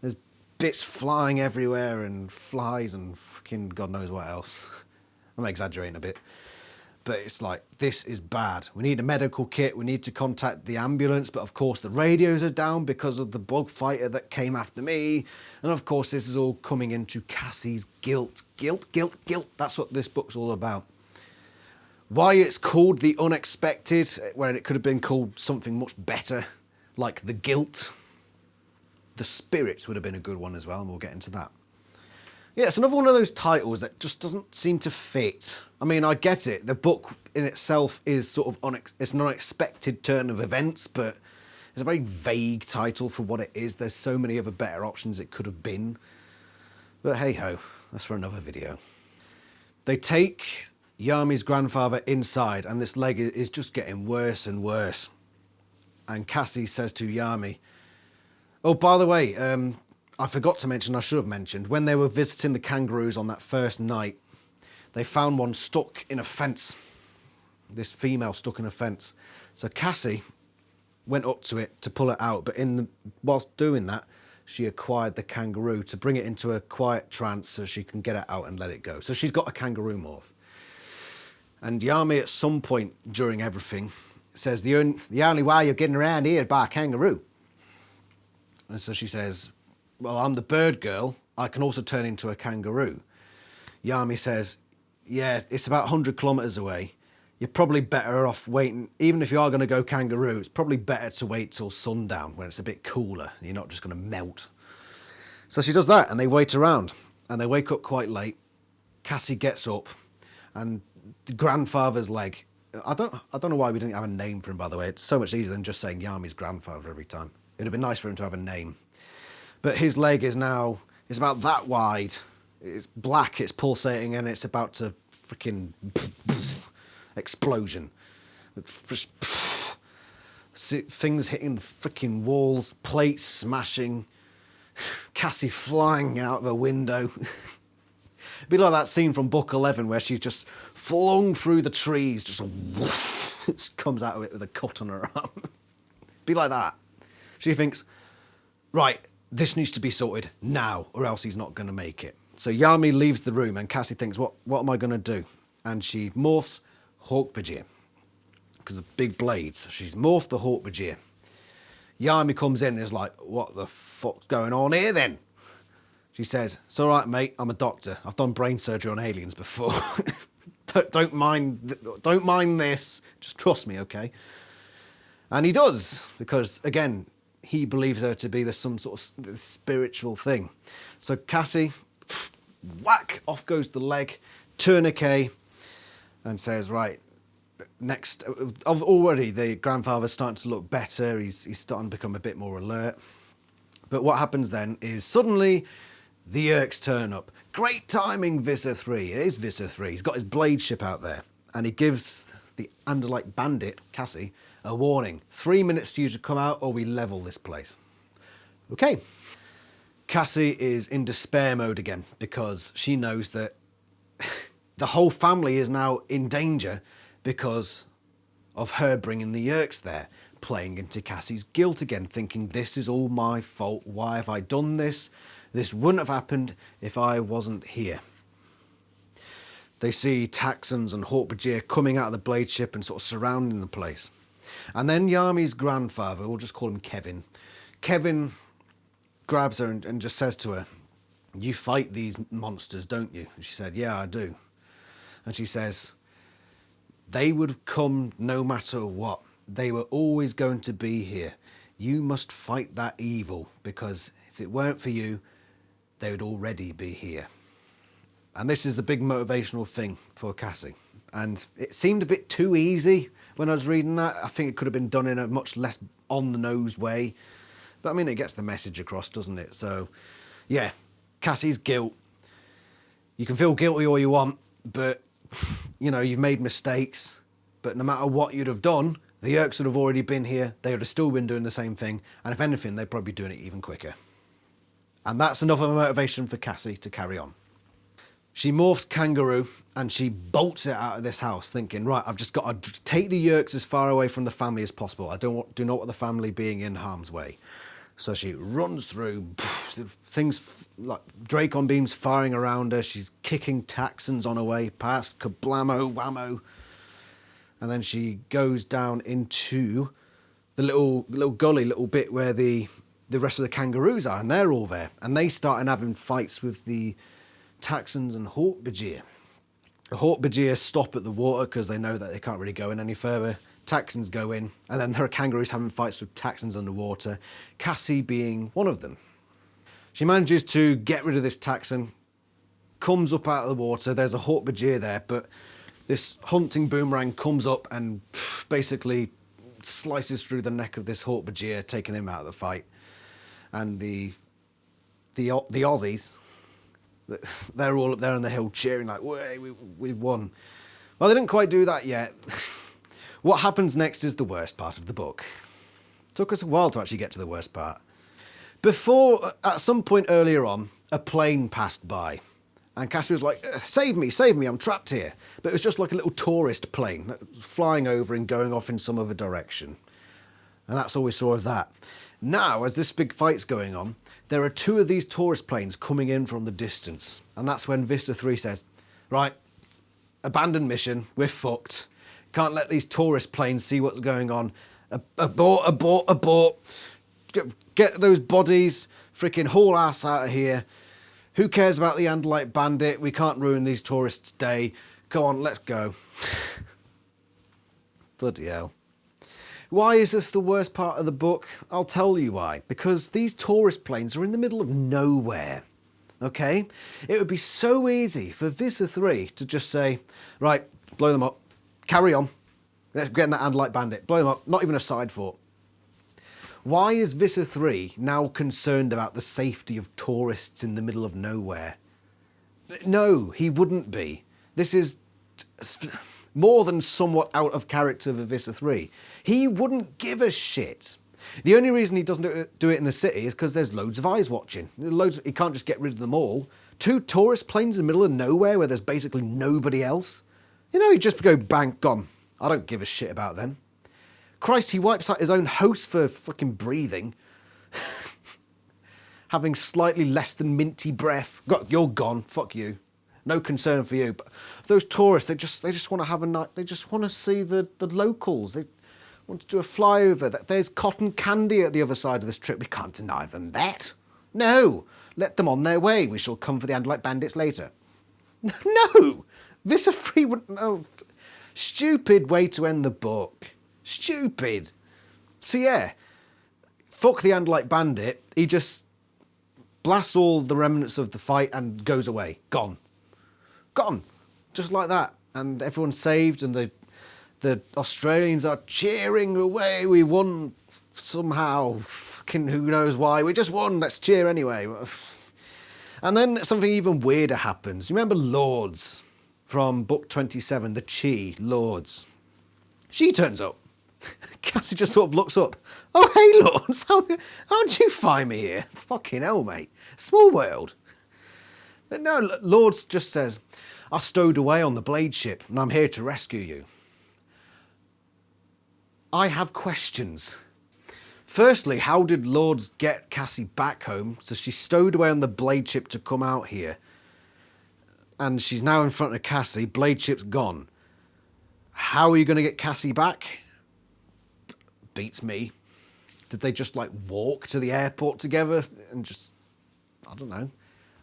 there's bits flying everywhere, and flies, and fucking God knows what else. I'm exaggerating a bit. But it's like, this is bad. We need a medical kit. We need to contact the ambulance. But of course, the radios are down because of the bug fighter that came after me. And of course, this is all coming into Cassie's guilt. Guilt, guilt, guilt. That's what this book's all about. Why it's called The Unexpected, when it could have been called something much better, like The Guilt. The Spirits would have been a good one as well, and we'll get into that. Yeah, it's another one of those titles that just doesn't seem to fit. I mean, I get it. The book in itself is sort of it's an unexpected turn of events, but it's a very vague title for what it is. There's so many other better options it could have been. But hey-ho, that's for another video. They take Yami's grandfather inside, and this leg is just getting worse and worse. And Cassie says to Yami, oh, by the way, I forgot to mention, I should have mentioned, when they were visiting the kangaroos on that first night, they found one stuck in a fence. This female stuck in a fence. So Cassie went up to it to pull it out, but whilst doing that, she acquired the kangaroo to bring it into a quiet trance so she can get it out and let it go. So she's got a kangaroo morph. And Yami, at some point during everything, says, the only way you're getting around here is by a kangaroo. And so she says, well, I'm the bird girl. I can also turn into a kangaroo. Yami says, yeah, it's about 100 kilometres away. You're probably better off waiting. Even if you are going to go kangaroo, it's probably better to wait till sundown when it's a bit cooler. You're not just going to melt. So she does that, and they wait around. And they wake up quite late. Cassie gets up, and the grandfather's leg. I don't know why we didn't have a name for him, by the way. It's so much easier than just saying Yami's grandfather every time. It'd have been nice for him to have a name. But his leg is now, it's about that wide. It's black, it's pulsating, and it's about to freaking explosion. Things hitting the freaking walls, plates smashing, Cassie flying out the window. It'd be like that scene from book 11 where she's just flung through the trees, just woof, just comes out of it with a cut on her arm. Be like that. She thinks, right, this needs to be sorted now, or else he's not going to make it. So Yami leaves the room, and Cassie thinks, what am I going to do? And she morphs Hawkbajir, because of big blades. She's morphed the Hawkbajir. Yami comes in and is like, what the fuck's going on here then? She says, it's all right, mate, I'm a doctor. I've done brain surgery on aliens before. don't mind this. Just trust me, okay? And he does, because, again, he believes her to be some sort of spiritual thing. So Cassie, whack, off goes the leg, tourniquet, and says, right, next. Already the grandfather's starting to look better. He's starting to become a bit more alert. But what happens then is suddenly the Yerks turn up. Great timing, Visser 3. It is Visser 3. He's got his blade ship out there. And he gives the Andalite bandit, Cassie, a warning. 3 minutes for you to come out or we level this place. Okay. Cassie is in despair mode again because she knows that the whole family is now in danger because of her bringing the Yerks there, playing into Cassie's guilt again, thinking this is all my fault. Why have I done this? This wouldn't have happened if I wasn't here. They see Taxons and Hawkbajir coming out of the blade ship and sort of surrounding the place. And then Yami's grandfather, we'll just call him Kevin. Kevin grabs her and just says to her, you fight these monsters, don't you? And she said, yeah, I do. And she says, they would come no matter what. They were always going to be here. You must fight that evil because if it weren't for you, they would already be here. And this is the big motivational thing for Cassie. And it seemed a bit too easy when I was reading that. I think it could have been done in a much less on-the-nose way. But I mean, it gets the message across, doesn't it? So, yeah, Cassie's guilt. You can feel guilty all you want, but, you know, you've made mistakes. But no matter what you'd have done, the Yerks would have already been here. They would have still been doing the same thing. And if anything, they'd probably be doing it even quicker. And that's enough of a motivation for Cassie to carry on. She morphs kangaroo and she bolts it out of this house thinking, right, I've just got to take the Yeerks as far away from the family as possible. I do not want the family being in harm's way. So she runs through, things like Dracon beams firing around her. She's kicking Taxons on her way past, kablamo, whammo. And then she goes down into the little gully, little bit where the rest of the kangaroos are, and they're all there. And they start having fights with the Taxons and Hawkbajir. The Hawkbajir stop at the water because they know that they can't really go in any further. Taxons go in, and then there are kangaroos having fights with Taxons underwater, Cassie being one of them. She manages to get rid of this Taxon, comes up out of the water. There's a Hawkbajir there, but this hunting boomerang comes up and basically slices through the neck of this Hawkbajir, taking him out of the fight. And the Aussies, they're all up there on the hill cheering like, "Way, we won." Well, they didn't quite do that yet. What happens next is the worst part of the book. It took us a while to actually get to the worst part. Before, at some point earlier on, a plane passed by. And Cassie was like, save me, I'm trapped here. But it was just like a little tourist plane flying over and going off in some other direction. And that's all we saw of that. Now, as this big fight's going on, there are two of these tourist planes coming in from the distance. And that's when Vista 3 says, right, abandon mission, we're fucked. Can't let these tourist planes see what's going on. Abort. Get those bodies, freaking haul ass out of here. Who cares about the Andalite bandit? We can't ruin these tourists' day. Come on, let's go. Bloody hell. Why is this the worst part of the book? I'll tell you why. Because these tourist planes are in the middle of nowhere. Okay? It would be so easy for Vista 3 to just say, right, blow them up. Carry on. Let's get in that Andalite bandit. Blow them up. Not even a side fort. Why is Vista 3 now concerned about the safety of tourists in the middle of nowhere? No, he wouldn't be. This is more than somewhat out of character for Vista 3. He wouldn't give a shit. The only reason he doesn't do it in the city is because there's loads of eyes watching. He can't just get rid of them all. Two tourist planes in the middle of nowhere where there's basically nobody else. You know, he'd just go bang, gone. I don't give a shit about them. Christ, he wipes out his own host for fucking breathing. Having slightly less than minty breath. You're gone. Fuck you. No concern for you. But those tourists, they just want to have a night. They just want to see the locals. They want to do a flyover. There's cotton candy at the other side of this trip. We can't deny them that. No. Let them on their way. We shall come for the Andalite bandits later. No. Vista 3 wouldn't. No. Stupid way to end the book. Stupid. So yeah, fuck the Andalite bandit. He just blasts all the remnants of the fight and goes away. Gone. Just like that. And everyone's saved and the Australians are cheering away. We won somehow. Fucking who knows why. We just won. Let's cheer anyway. And then something even weirder happens. You remember Lords from book 27, the Chi Lords? She turns up. Cassie just sort of looks up. Oh, hey, Lords, how'd you find me here? Fucking hell, mate. Small world. But no, Lords just says, I stowed away on the blade ship and I'm here to rescue you. I have questions. Firstly, how did Lords get Cassie back home? So she stowed away on the blade ship to come out here. And she's now in front of Cassie. Blade ship's gone. How are you going to get Cassie back? Beats me. Did they just like walk to the airport together and just, I don't know.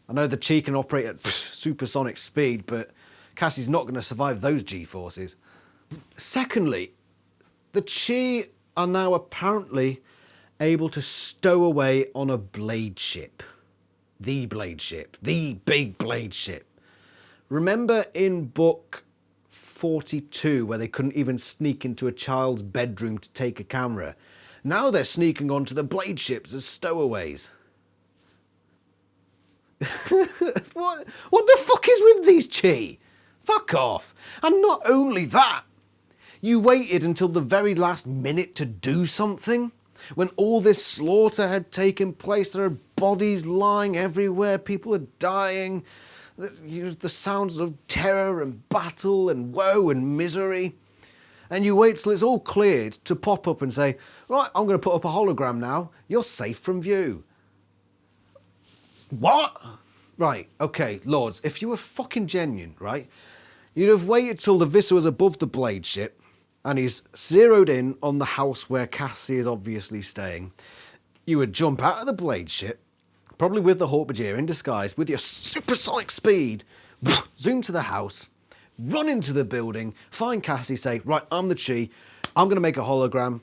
I know the Chi can operate at supersonic speed, but Cassie's not going to survive those G-forces. Secondly, the Chi are now apparently able to stow away on a blade ship. The blade ship. The big blade ship. Remember in book 42 where they couldn't even sneak into a child's bedroom to take a camera? Now they're sneaking onto the blade ships as stowaways. What the fuck is with these Chi? Fuck off. And not only that, you waited until the very last minute to do something? When all this slaughter had taken place, there are bodies lying everywhere, people are dying, The sounds of terror and battle and woe and misery. And you wait till it's all cleared to pop up and say, right, I'm going to put up a hologram now. You're safe from view. What? Right, okay, Lords, if you were fucking genuine, right, you'd have waited till the Visser was above the blade ship and he's zeroed in on the house where Cassie is obviously staying. You would jump out of the blade ship, probably with the Hork-Bajir in disguise, with your supersonic speed, zoom to the house, run into the building, find Cassie, say, right, I'm the Chi, I'm going to make a hologram,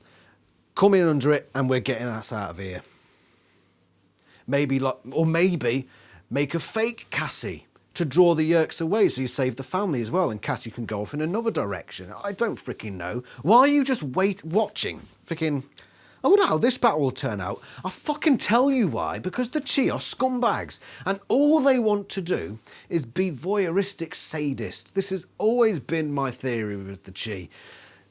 come in under it, and we're getting us out of here. Maybe make a fake Cassie to draw the Yeerks away so you save the family as well, and Cassie can go off in another direction. I don't freaking know. Why are you just watching? Freaking, I wonder how this battle will turn out. I'll fucking tell you why. Because the Chi are scumbags, and all they want to do is be voyeuristic sadists. This has always been my theory with the Chi.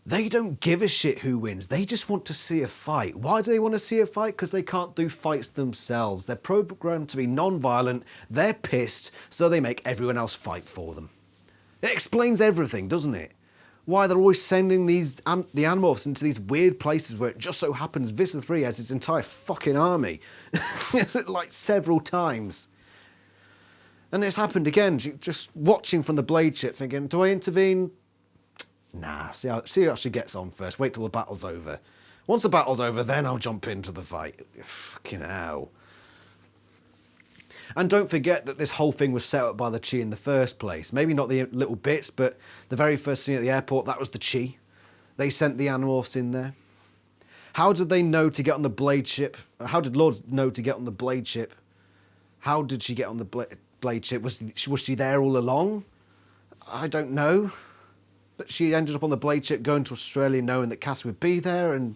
They don't give a shit who wins. They just want to see a fight. Why do they want to see a fight? Because they can't do fights themselves. They're programmed to be non-violent. They're pissed, so they make everyone else fight for them. It explains everything, doesn't it? Why they're always sending the Animorphs into these weird places where it just so happens Visser 3 has its entire fucking army. Like several times. And it's happened again. Just watching from the blade ship thinking, do I intervene? Nah, see how she gets on first. Wait till the battle's over. Once the battle's over, then I'll jump into the fight. Fucking hell. And don't forget that this whole thing was set up by the Chi in the first place. Maybe not the little bits, but the very first scene at the airport, that was the Chi. They sent the Animorphs in there. How did they know to get on the blade ship? How did Lords know to get on the blade ship? How did she get on the blade ship? Was she there all along? I don't know. But she ended up on the blade ship going to Australia knowing that Cassie would be there, and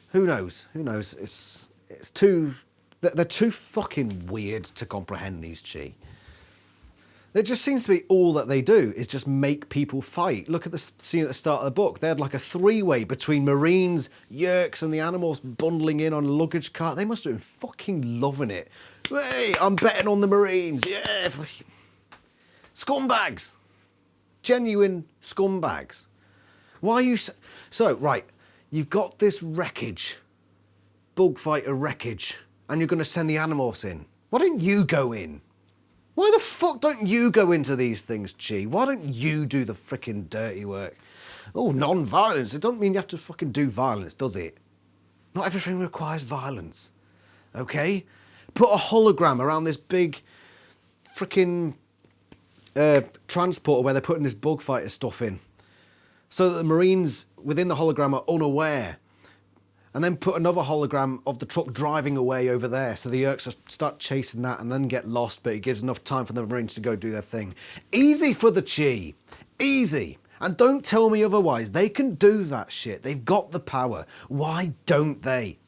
who knows? Who knows? It's too... They're too fucking weird to comprehend, these Chi. It just seems to be all that they do is just make people fight. Look at the scene at the start of the book. They had like a three-way between Marines, Yeerks and the Animorphs bundling in on a luggage cart. They must have been fucking loving it. Hey, I'm betting on the Marines. Yeah. Scumbags. Genuine scumbags. Why are you... So, right, you've got this wreckage. Bugfighter wreckage. And you're going to send the Animorphs in. Why don't you go in? Why the fuck don't you go into these things, Chi? Why don't you do the frickin' dirty work? Oh, non-violence. It doesn't mean you have to fucking do violence, does it? Not everything requires violence. Okay? Put a hologram around this big frickin' transporter where they're putting this bugfighter stuff in. So that the Marines within the hologram are unaware. And then put another hologram of the truck driving away over there. So the Yeerks start chasing that and then get lost, but it gives enough time for the Marines to go do their thing. Easy for the Chi. Easy. And don't tell me otherwise. They can do that shit. They've got the power. Why don't they?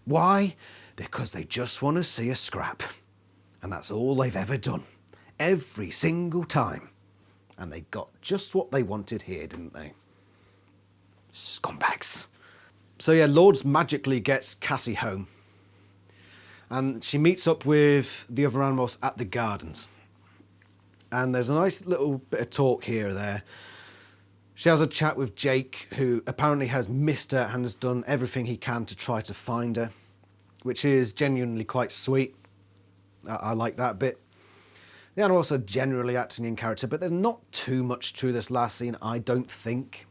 Why? Because they just want to see a scrap. And that's all they've ever done. Every single time. And they got just what they wanted here, didn't they? Scumbags. So yeah, Lords magically gets Cassie home. And she meets up with the other Animorphs at the gardens. And there's a nice little bit of talk here or there. She has a chat with Jake, who apparently has missed her and has done everything he can to try to find her, which is genuinely quite sweet. I like that bit. The Animorphs are generally acting in character, but there's not too much to this last scene, I don't think.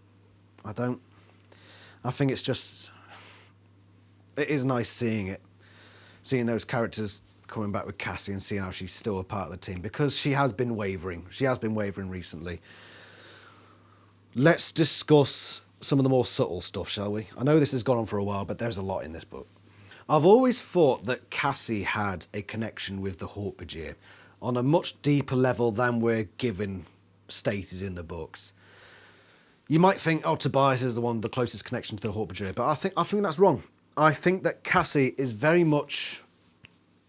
I think it's just... It is nice seeing it. Seeing those characters coming back with Cassie and seeing how she's still a part of the team. Because she has been wavering. She has been wavering recently. Let's discuss some of the more subtle stuff, shall we? I know this has gone on for a while, but there's a lot in this book. I've always thought that Cassie had a connection with the Hork-Bajir on a much deeper level than we're given stated in the books. You might think, oh, Tobias is the one with the closest connection to the Hork-Bajir, but I think that's wrong. I think that Cassie is very much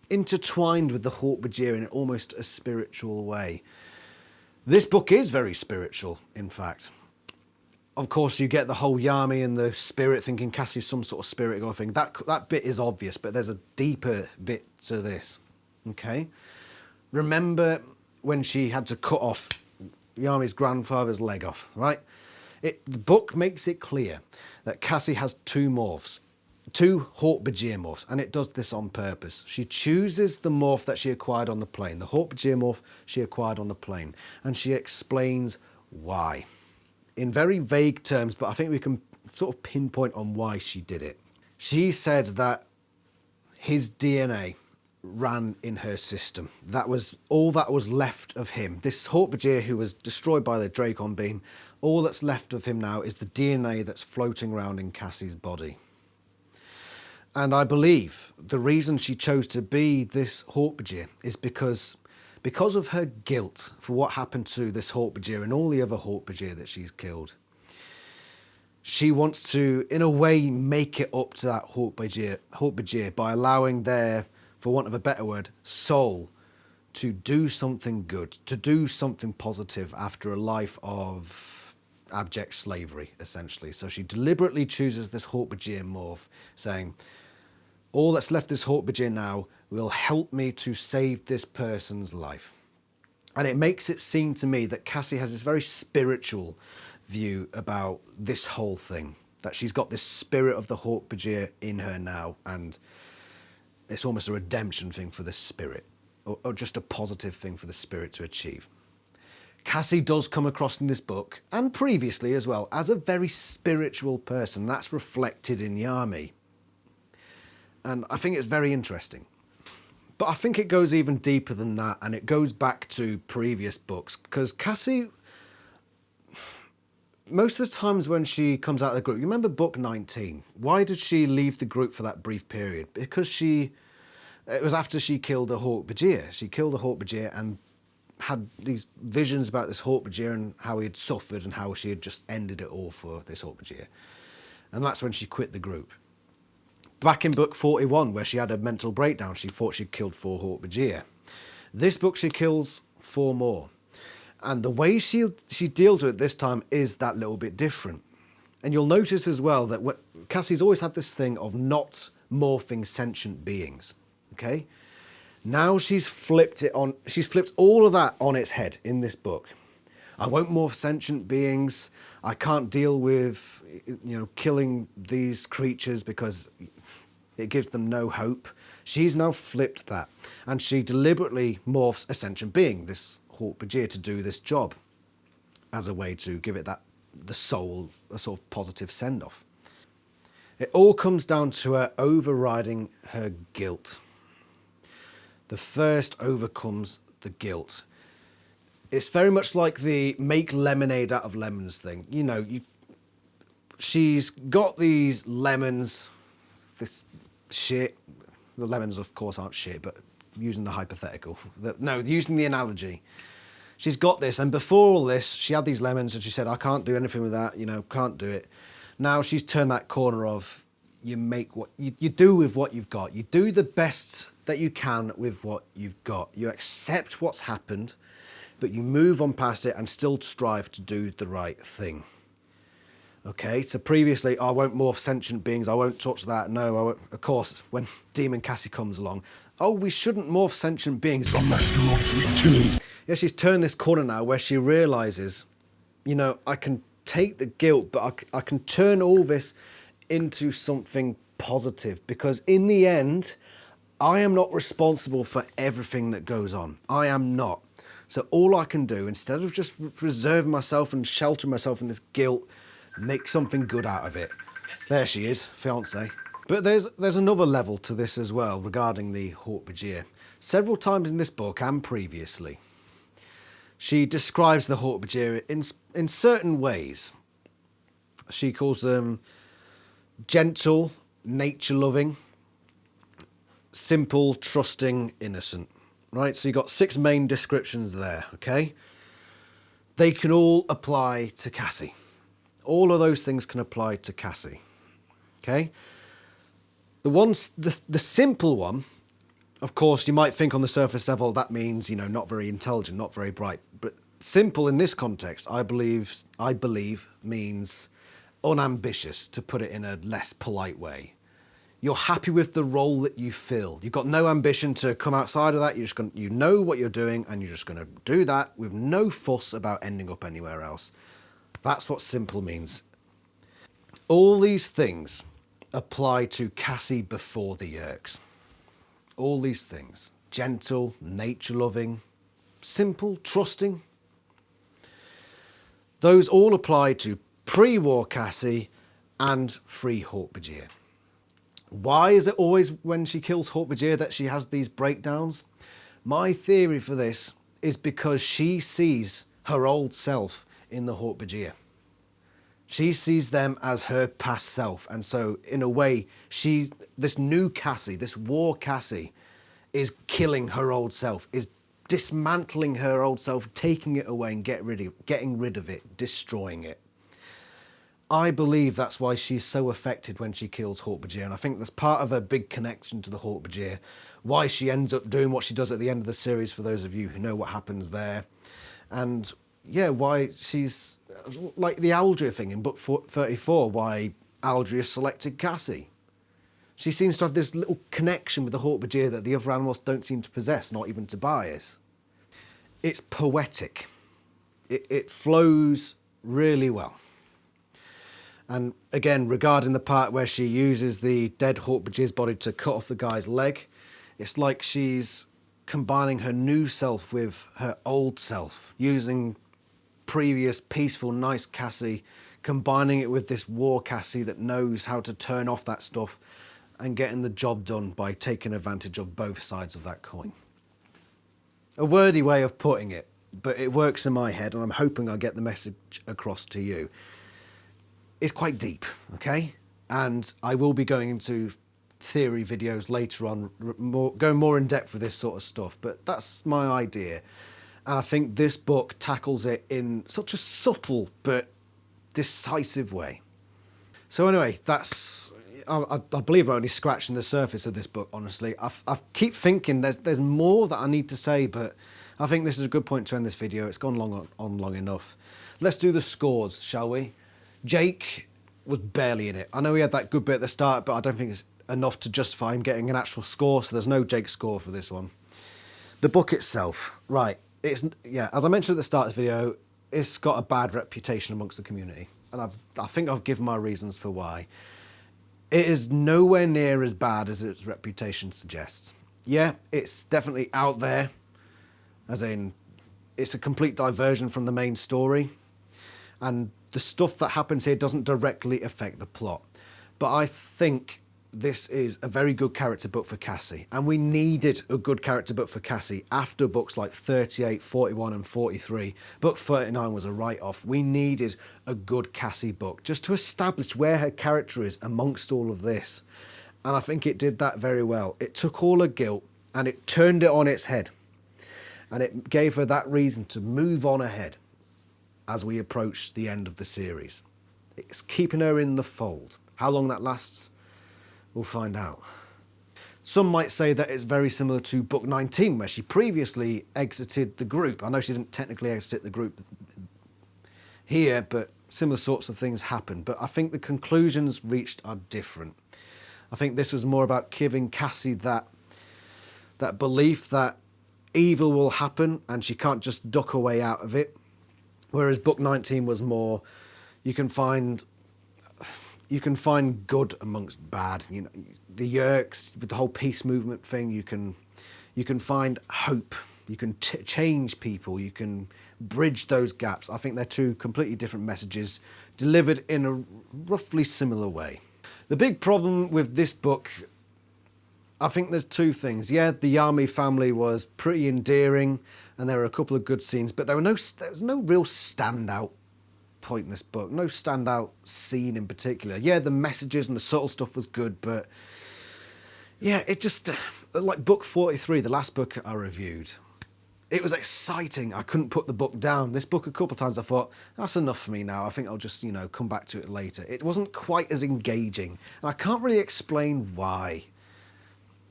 intertwined with the Hork-Bajir in almost a spiritual way. This book is very spiritual, in fact. Of course, you get the whole Yami and the spirit thinking Cassie's some sort of spirit or thing. That bit is obvious, but there's a deeper bit to this. Okay? remember when she had to cut off Yami's grandfather's leg off, right? The book makes it clear that Cassie has two morphs, two Hawk-Bajir morphs, and it does this on purpose. She chooses the morph that she acquired on the plane, the Hawk-Bajir morph she acquired on the plane, and she explains why. In very vague terms, but I think we can sort of pinpoint on why she did it. She said that his DNA ran in her system. That was all that was left of him. This Hawk-Bajir who was destroyed by the Dracon beam, all that's left of him now is the DNA that's floating around in Cassie's body. And I believe the reason she chose to be this Hawk-Bajir is because of her guilt for what happened to this Hawk-Bajir and all the other Hawk-Bajir that she's killed. She wants to, in a way, make it up to that Hawk-Bajir by allowing their, for want of a better word, soul to do something good, to do something positive after a life of abject slavery, essentially. So she deliberately chooses this Hawk-Bajir morph, saying, all that's left this Hawk-Bajir now will help me to save this person's life. And it makes it seem to me that Cassie has this very spiritual view about this whole thing, that she's got this spirit of the Hawk-Bajir in her now, and it's almost a redemption thing for the spirit, or just a positive thing for the spirit to achieve. Cassie does come across in this book, and previously as well, as a very spiritual person. That's reflected in Yami. And I think it's very interesting. But I think it goes even deeper than that, and it goes back to previous books, because Cassie, most of the times when she comes out of the group, you remember book 19, why did she leave the group for that brief period? Because it was after she killed a Hawk-Bajir. She killed a Hawk-Bajir and had these visions about this Hawk-Bajir and how he had suffered and how she had just ended it all for this Hawk-Bajir. And that's when she quit the group. Back in book 41, where she had a mental breakdown, she thought she'd killed 4 Hawk-Bajir. This book, she kills 4 more. And the way she deals with it this time is that little bit different. And you'll notice as well that Cassie's always had this thing of not morphing sentient beings, okay? Now she's flipped all of that on its head in this book. I won't morph sentient beings. I can't deal with, killing these creatures because it gives them no hope. She's now flipped that, and she deliberately morphs a sentient being, this Hawk-Bajir, to do this job as a way to give it the soul a sort of positive send-off. It all comes down to her overriding her guilt. The thirst overcomes the guilt. It's very much like the make lemonade out of lemons thing. She's got these lemons, this shit. The lemons, of course, aren't shit, but using the hypothetical. Using the analogy. She's got this, and before all this, she had these lemons, and she said, I can't do anything with that, can't do it. Now she's turned that corner of, you make what you do with what you've got. You do the best that you can with what you've got. You accept what's happened, but you move on past it and still strive to do the right thing. Okay, so previously, I won't morph sentient beings, I won't touch that, no, I won't. Of course, when Demon Cassie comes along, we shouldn't morph sentient beings. Yeah, she's turned this corner now where she realises, I can take the guilt, but I can turn all this into something positive, because in the end, I am not responsible for everything that goes on. I am not. So all I can do, instead of just reserving myself and sheltering myself in this guilt, make something good out of it. There she is, fiancé. But there's another level to this as well regarding the Hawk-Bajir. Several times in this book and previously, she describes the Hawk-Bajir in certain ways. She calls them gentle, nature-loving, simple, trusting, innocent. Right, so you've got 6 main descriptions there, okay? They can all apply to Cassie. All of those things can apply to Cassie, okay? The simple one, of course, you might think on the surface level that means, not very intelligent, not very bright. But simple in this context, I believe means unambitious, to put it in a less polite way. You're happy with the role that you fill. You've got no ambition to come outside of that. You're just going, you know what you're doing, and you're just going to do that with no fuss about ending up anywhere else. That's what simple means. All these things apply to Cassie before the Yeerks. All these things. Gentle, nature-loving, simple, trusting. Those all apply to pre-war Cassie and free Hork-Bajir. Why is it always when she kills Hork-Bajir that she has these breakdowns? My theory for this is because she sees her old self in the Hork-Bajir. She sees them as her past self, and so in a way, this new Cassie, this war Cassie, is killing her old self, is dismantling her old self, taking it away and getting rid of it, destroying it. I believe that's why she's so affected when she kills Hork-Bajir, and I think that's part of her big connection to the Hork-Bajir, why she ends up doing what she does at the end of the series, for those of you who know what happens there, and yeah, why she's like the Aldria thing in book 34, why Aldria selected Cassie. She seems to have this little connection with the Hork-Bajir that the other animals don't seem to possess, not even Tobias. It's poetic. It flows really well. And again, regarding the part where she uses the dead Hork-Bajir's body to cut off the guy's leg, it's like she's combining her new self with her old self, using previous peaceful, nice Cassie, combining it with this war Cassie that knows how to turn off that stuff and getting the job done by taking advantage of both sides of that coin. A wordy way of putting it, but it works in my head, and I'm hoping I get the message across to you. It's quite deep, okay? And I will be going into theory videos later on, going more in depth with this sort of stuff, but that's my idea. And I think this book tackles it in such a subtle but decisive way. So anyway, I believe I'm only scratching the surface of this book, honestly. I keep thinking there's more that I need to say, but I think this is a good point to end this video. It's gone long enough. Let's do the scores, shall we? Jake was barely in it. I know he had that good bit at the start, but I don't think it's enough to justify him getting an actual score, so there's no Jake score for this one. The book itself, right. As I mentioned at the start of the video, it's got a bad reputation amongst the community. And I think I've given my reasons for why. It is nowhere near as bad as its reputation suggests. Yeah, it's definitely out there, as in, it's a complete diversion from the main story. And the stuff that happens here doesn't directly affect the plot. But I think this is a very good character book for Cassie. And we needed a good character book for Cassie after books like 38, 41 and 43. Book 39 was a write-off. We needed a good Cassie book just to establish where her character is amongst all of this. And I think it did that very well. It took all her guilt and it turned it on its head. And it gave her that reason to move on ahead as we approach the end of the series. It's keeping her in the fold. How long that lasts, we'll find out. Some might say that it's very similar to book 19, where she previously exited the group. I know she didn't technically exit the group here, but similar sorts of things happen. But I think the conclusions reached are different. I think this was more about giving Cassie that belief that evil will happen and she can't just duck her way out of it. Whereas book 19 was more, you can find good amongst bad. You know, the Yeerks with the whole peace movement thing. You can find hope. You can change people. You can bridge those gaps. I think they're two completely different messages delivered in a roughly similar way. The big problem with this book, I think there's two things. Yeah, the Yami family was pretty endearing, and there were a couple of good scenes, but there was no real standout point in this book. No standout scene in particular. Yeah, the messages and the subtle stuff was good, but yeah, it just, like book 43, the last book I reviewed, it was exciting. I couldn't put the book down. This book, a couple of times I thought, that's enough for me now. I think I'll just, come back to it later. It wasn't quite as engaging, and I can't really explain why.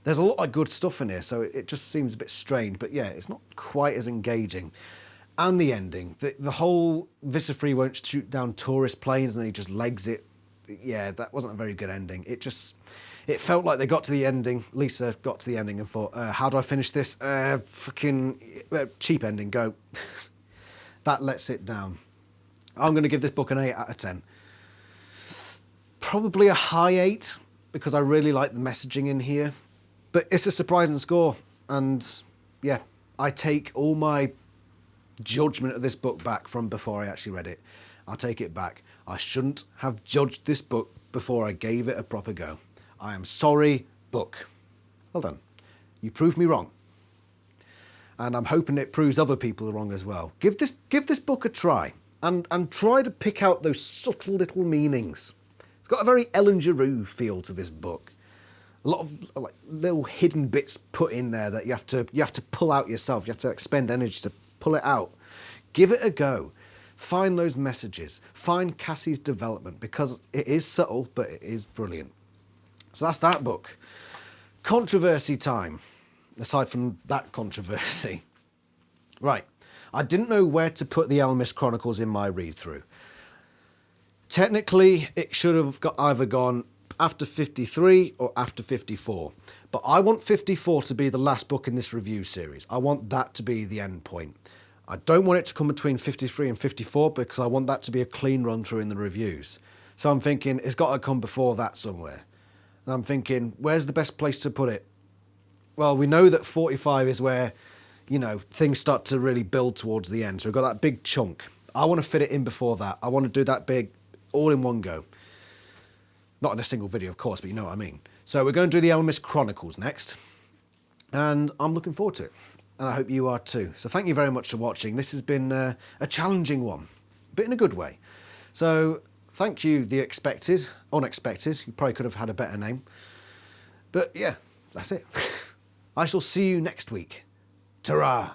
There's a lot of good stuff in here, so it just seems a bit strange. But yeah, it's not quite as engaging. And the ending, the whole Visifree won't shoot down tourist planes and he just legs it. Yeah, that wasn't a very good ending. It felt like they got to the ending. Lisa got to the ending and thought, how do I finish this? Cheap ending, go. That lets it down. I'm going to give this book an 8 out of 10. Probably a high 8, because I really like the messaging in here. But it's a surprising score. And yeah, I take all my judgment of this book back from before I actually read it. I'll take it back. I shouldn't have judged this book before I gave it a proper go. I am sorry, book. Well done. You proved me wrong. And I'm hoping it proves other people wrong as well. Give this book a try. And try to pick out those subtle little meanings. It's got a very Ellen Giroux feel to this book. A lot of like little hidden bits put in there that you have to pull out yourself. You have to expend energy to pull it out. Give it a go. Find those messages. Find Cassie's development, because it is subtle, but it is brilliant. So that's that book. Controversy time. Aside from that controversy. Right. I didn't know where to put the Animorphs Chronicles in my read-through. Technically, it should have either gone after 53 or after 54. But I want 54 to be the last book in this review series. I want that to be the end point. I don't want it to come between 53 and 54, because I want that to be a clean run through in the reviews. So I'm thinking it's got to come before that somewhere. And I'm thinking, where's the best place to put it? Well, we know that 45 is where, you know, things start to really build towards the end. So we've got that big chunk. I want to fit it in before that. I want to do that big, all in one go. Not in a single video, of course, but you know what I mean. So we're going to do the Animorphs Chronicles next. And I'm looking forward to it. And I hope you are too. So thank you very much for watching. This has been a challenging one, but in a good way. So thank you, the unexpected. You probably could have had a better name. But yeah, that's it. I shall see you next week. Ta-ra!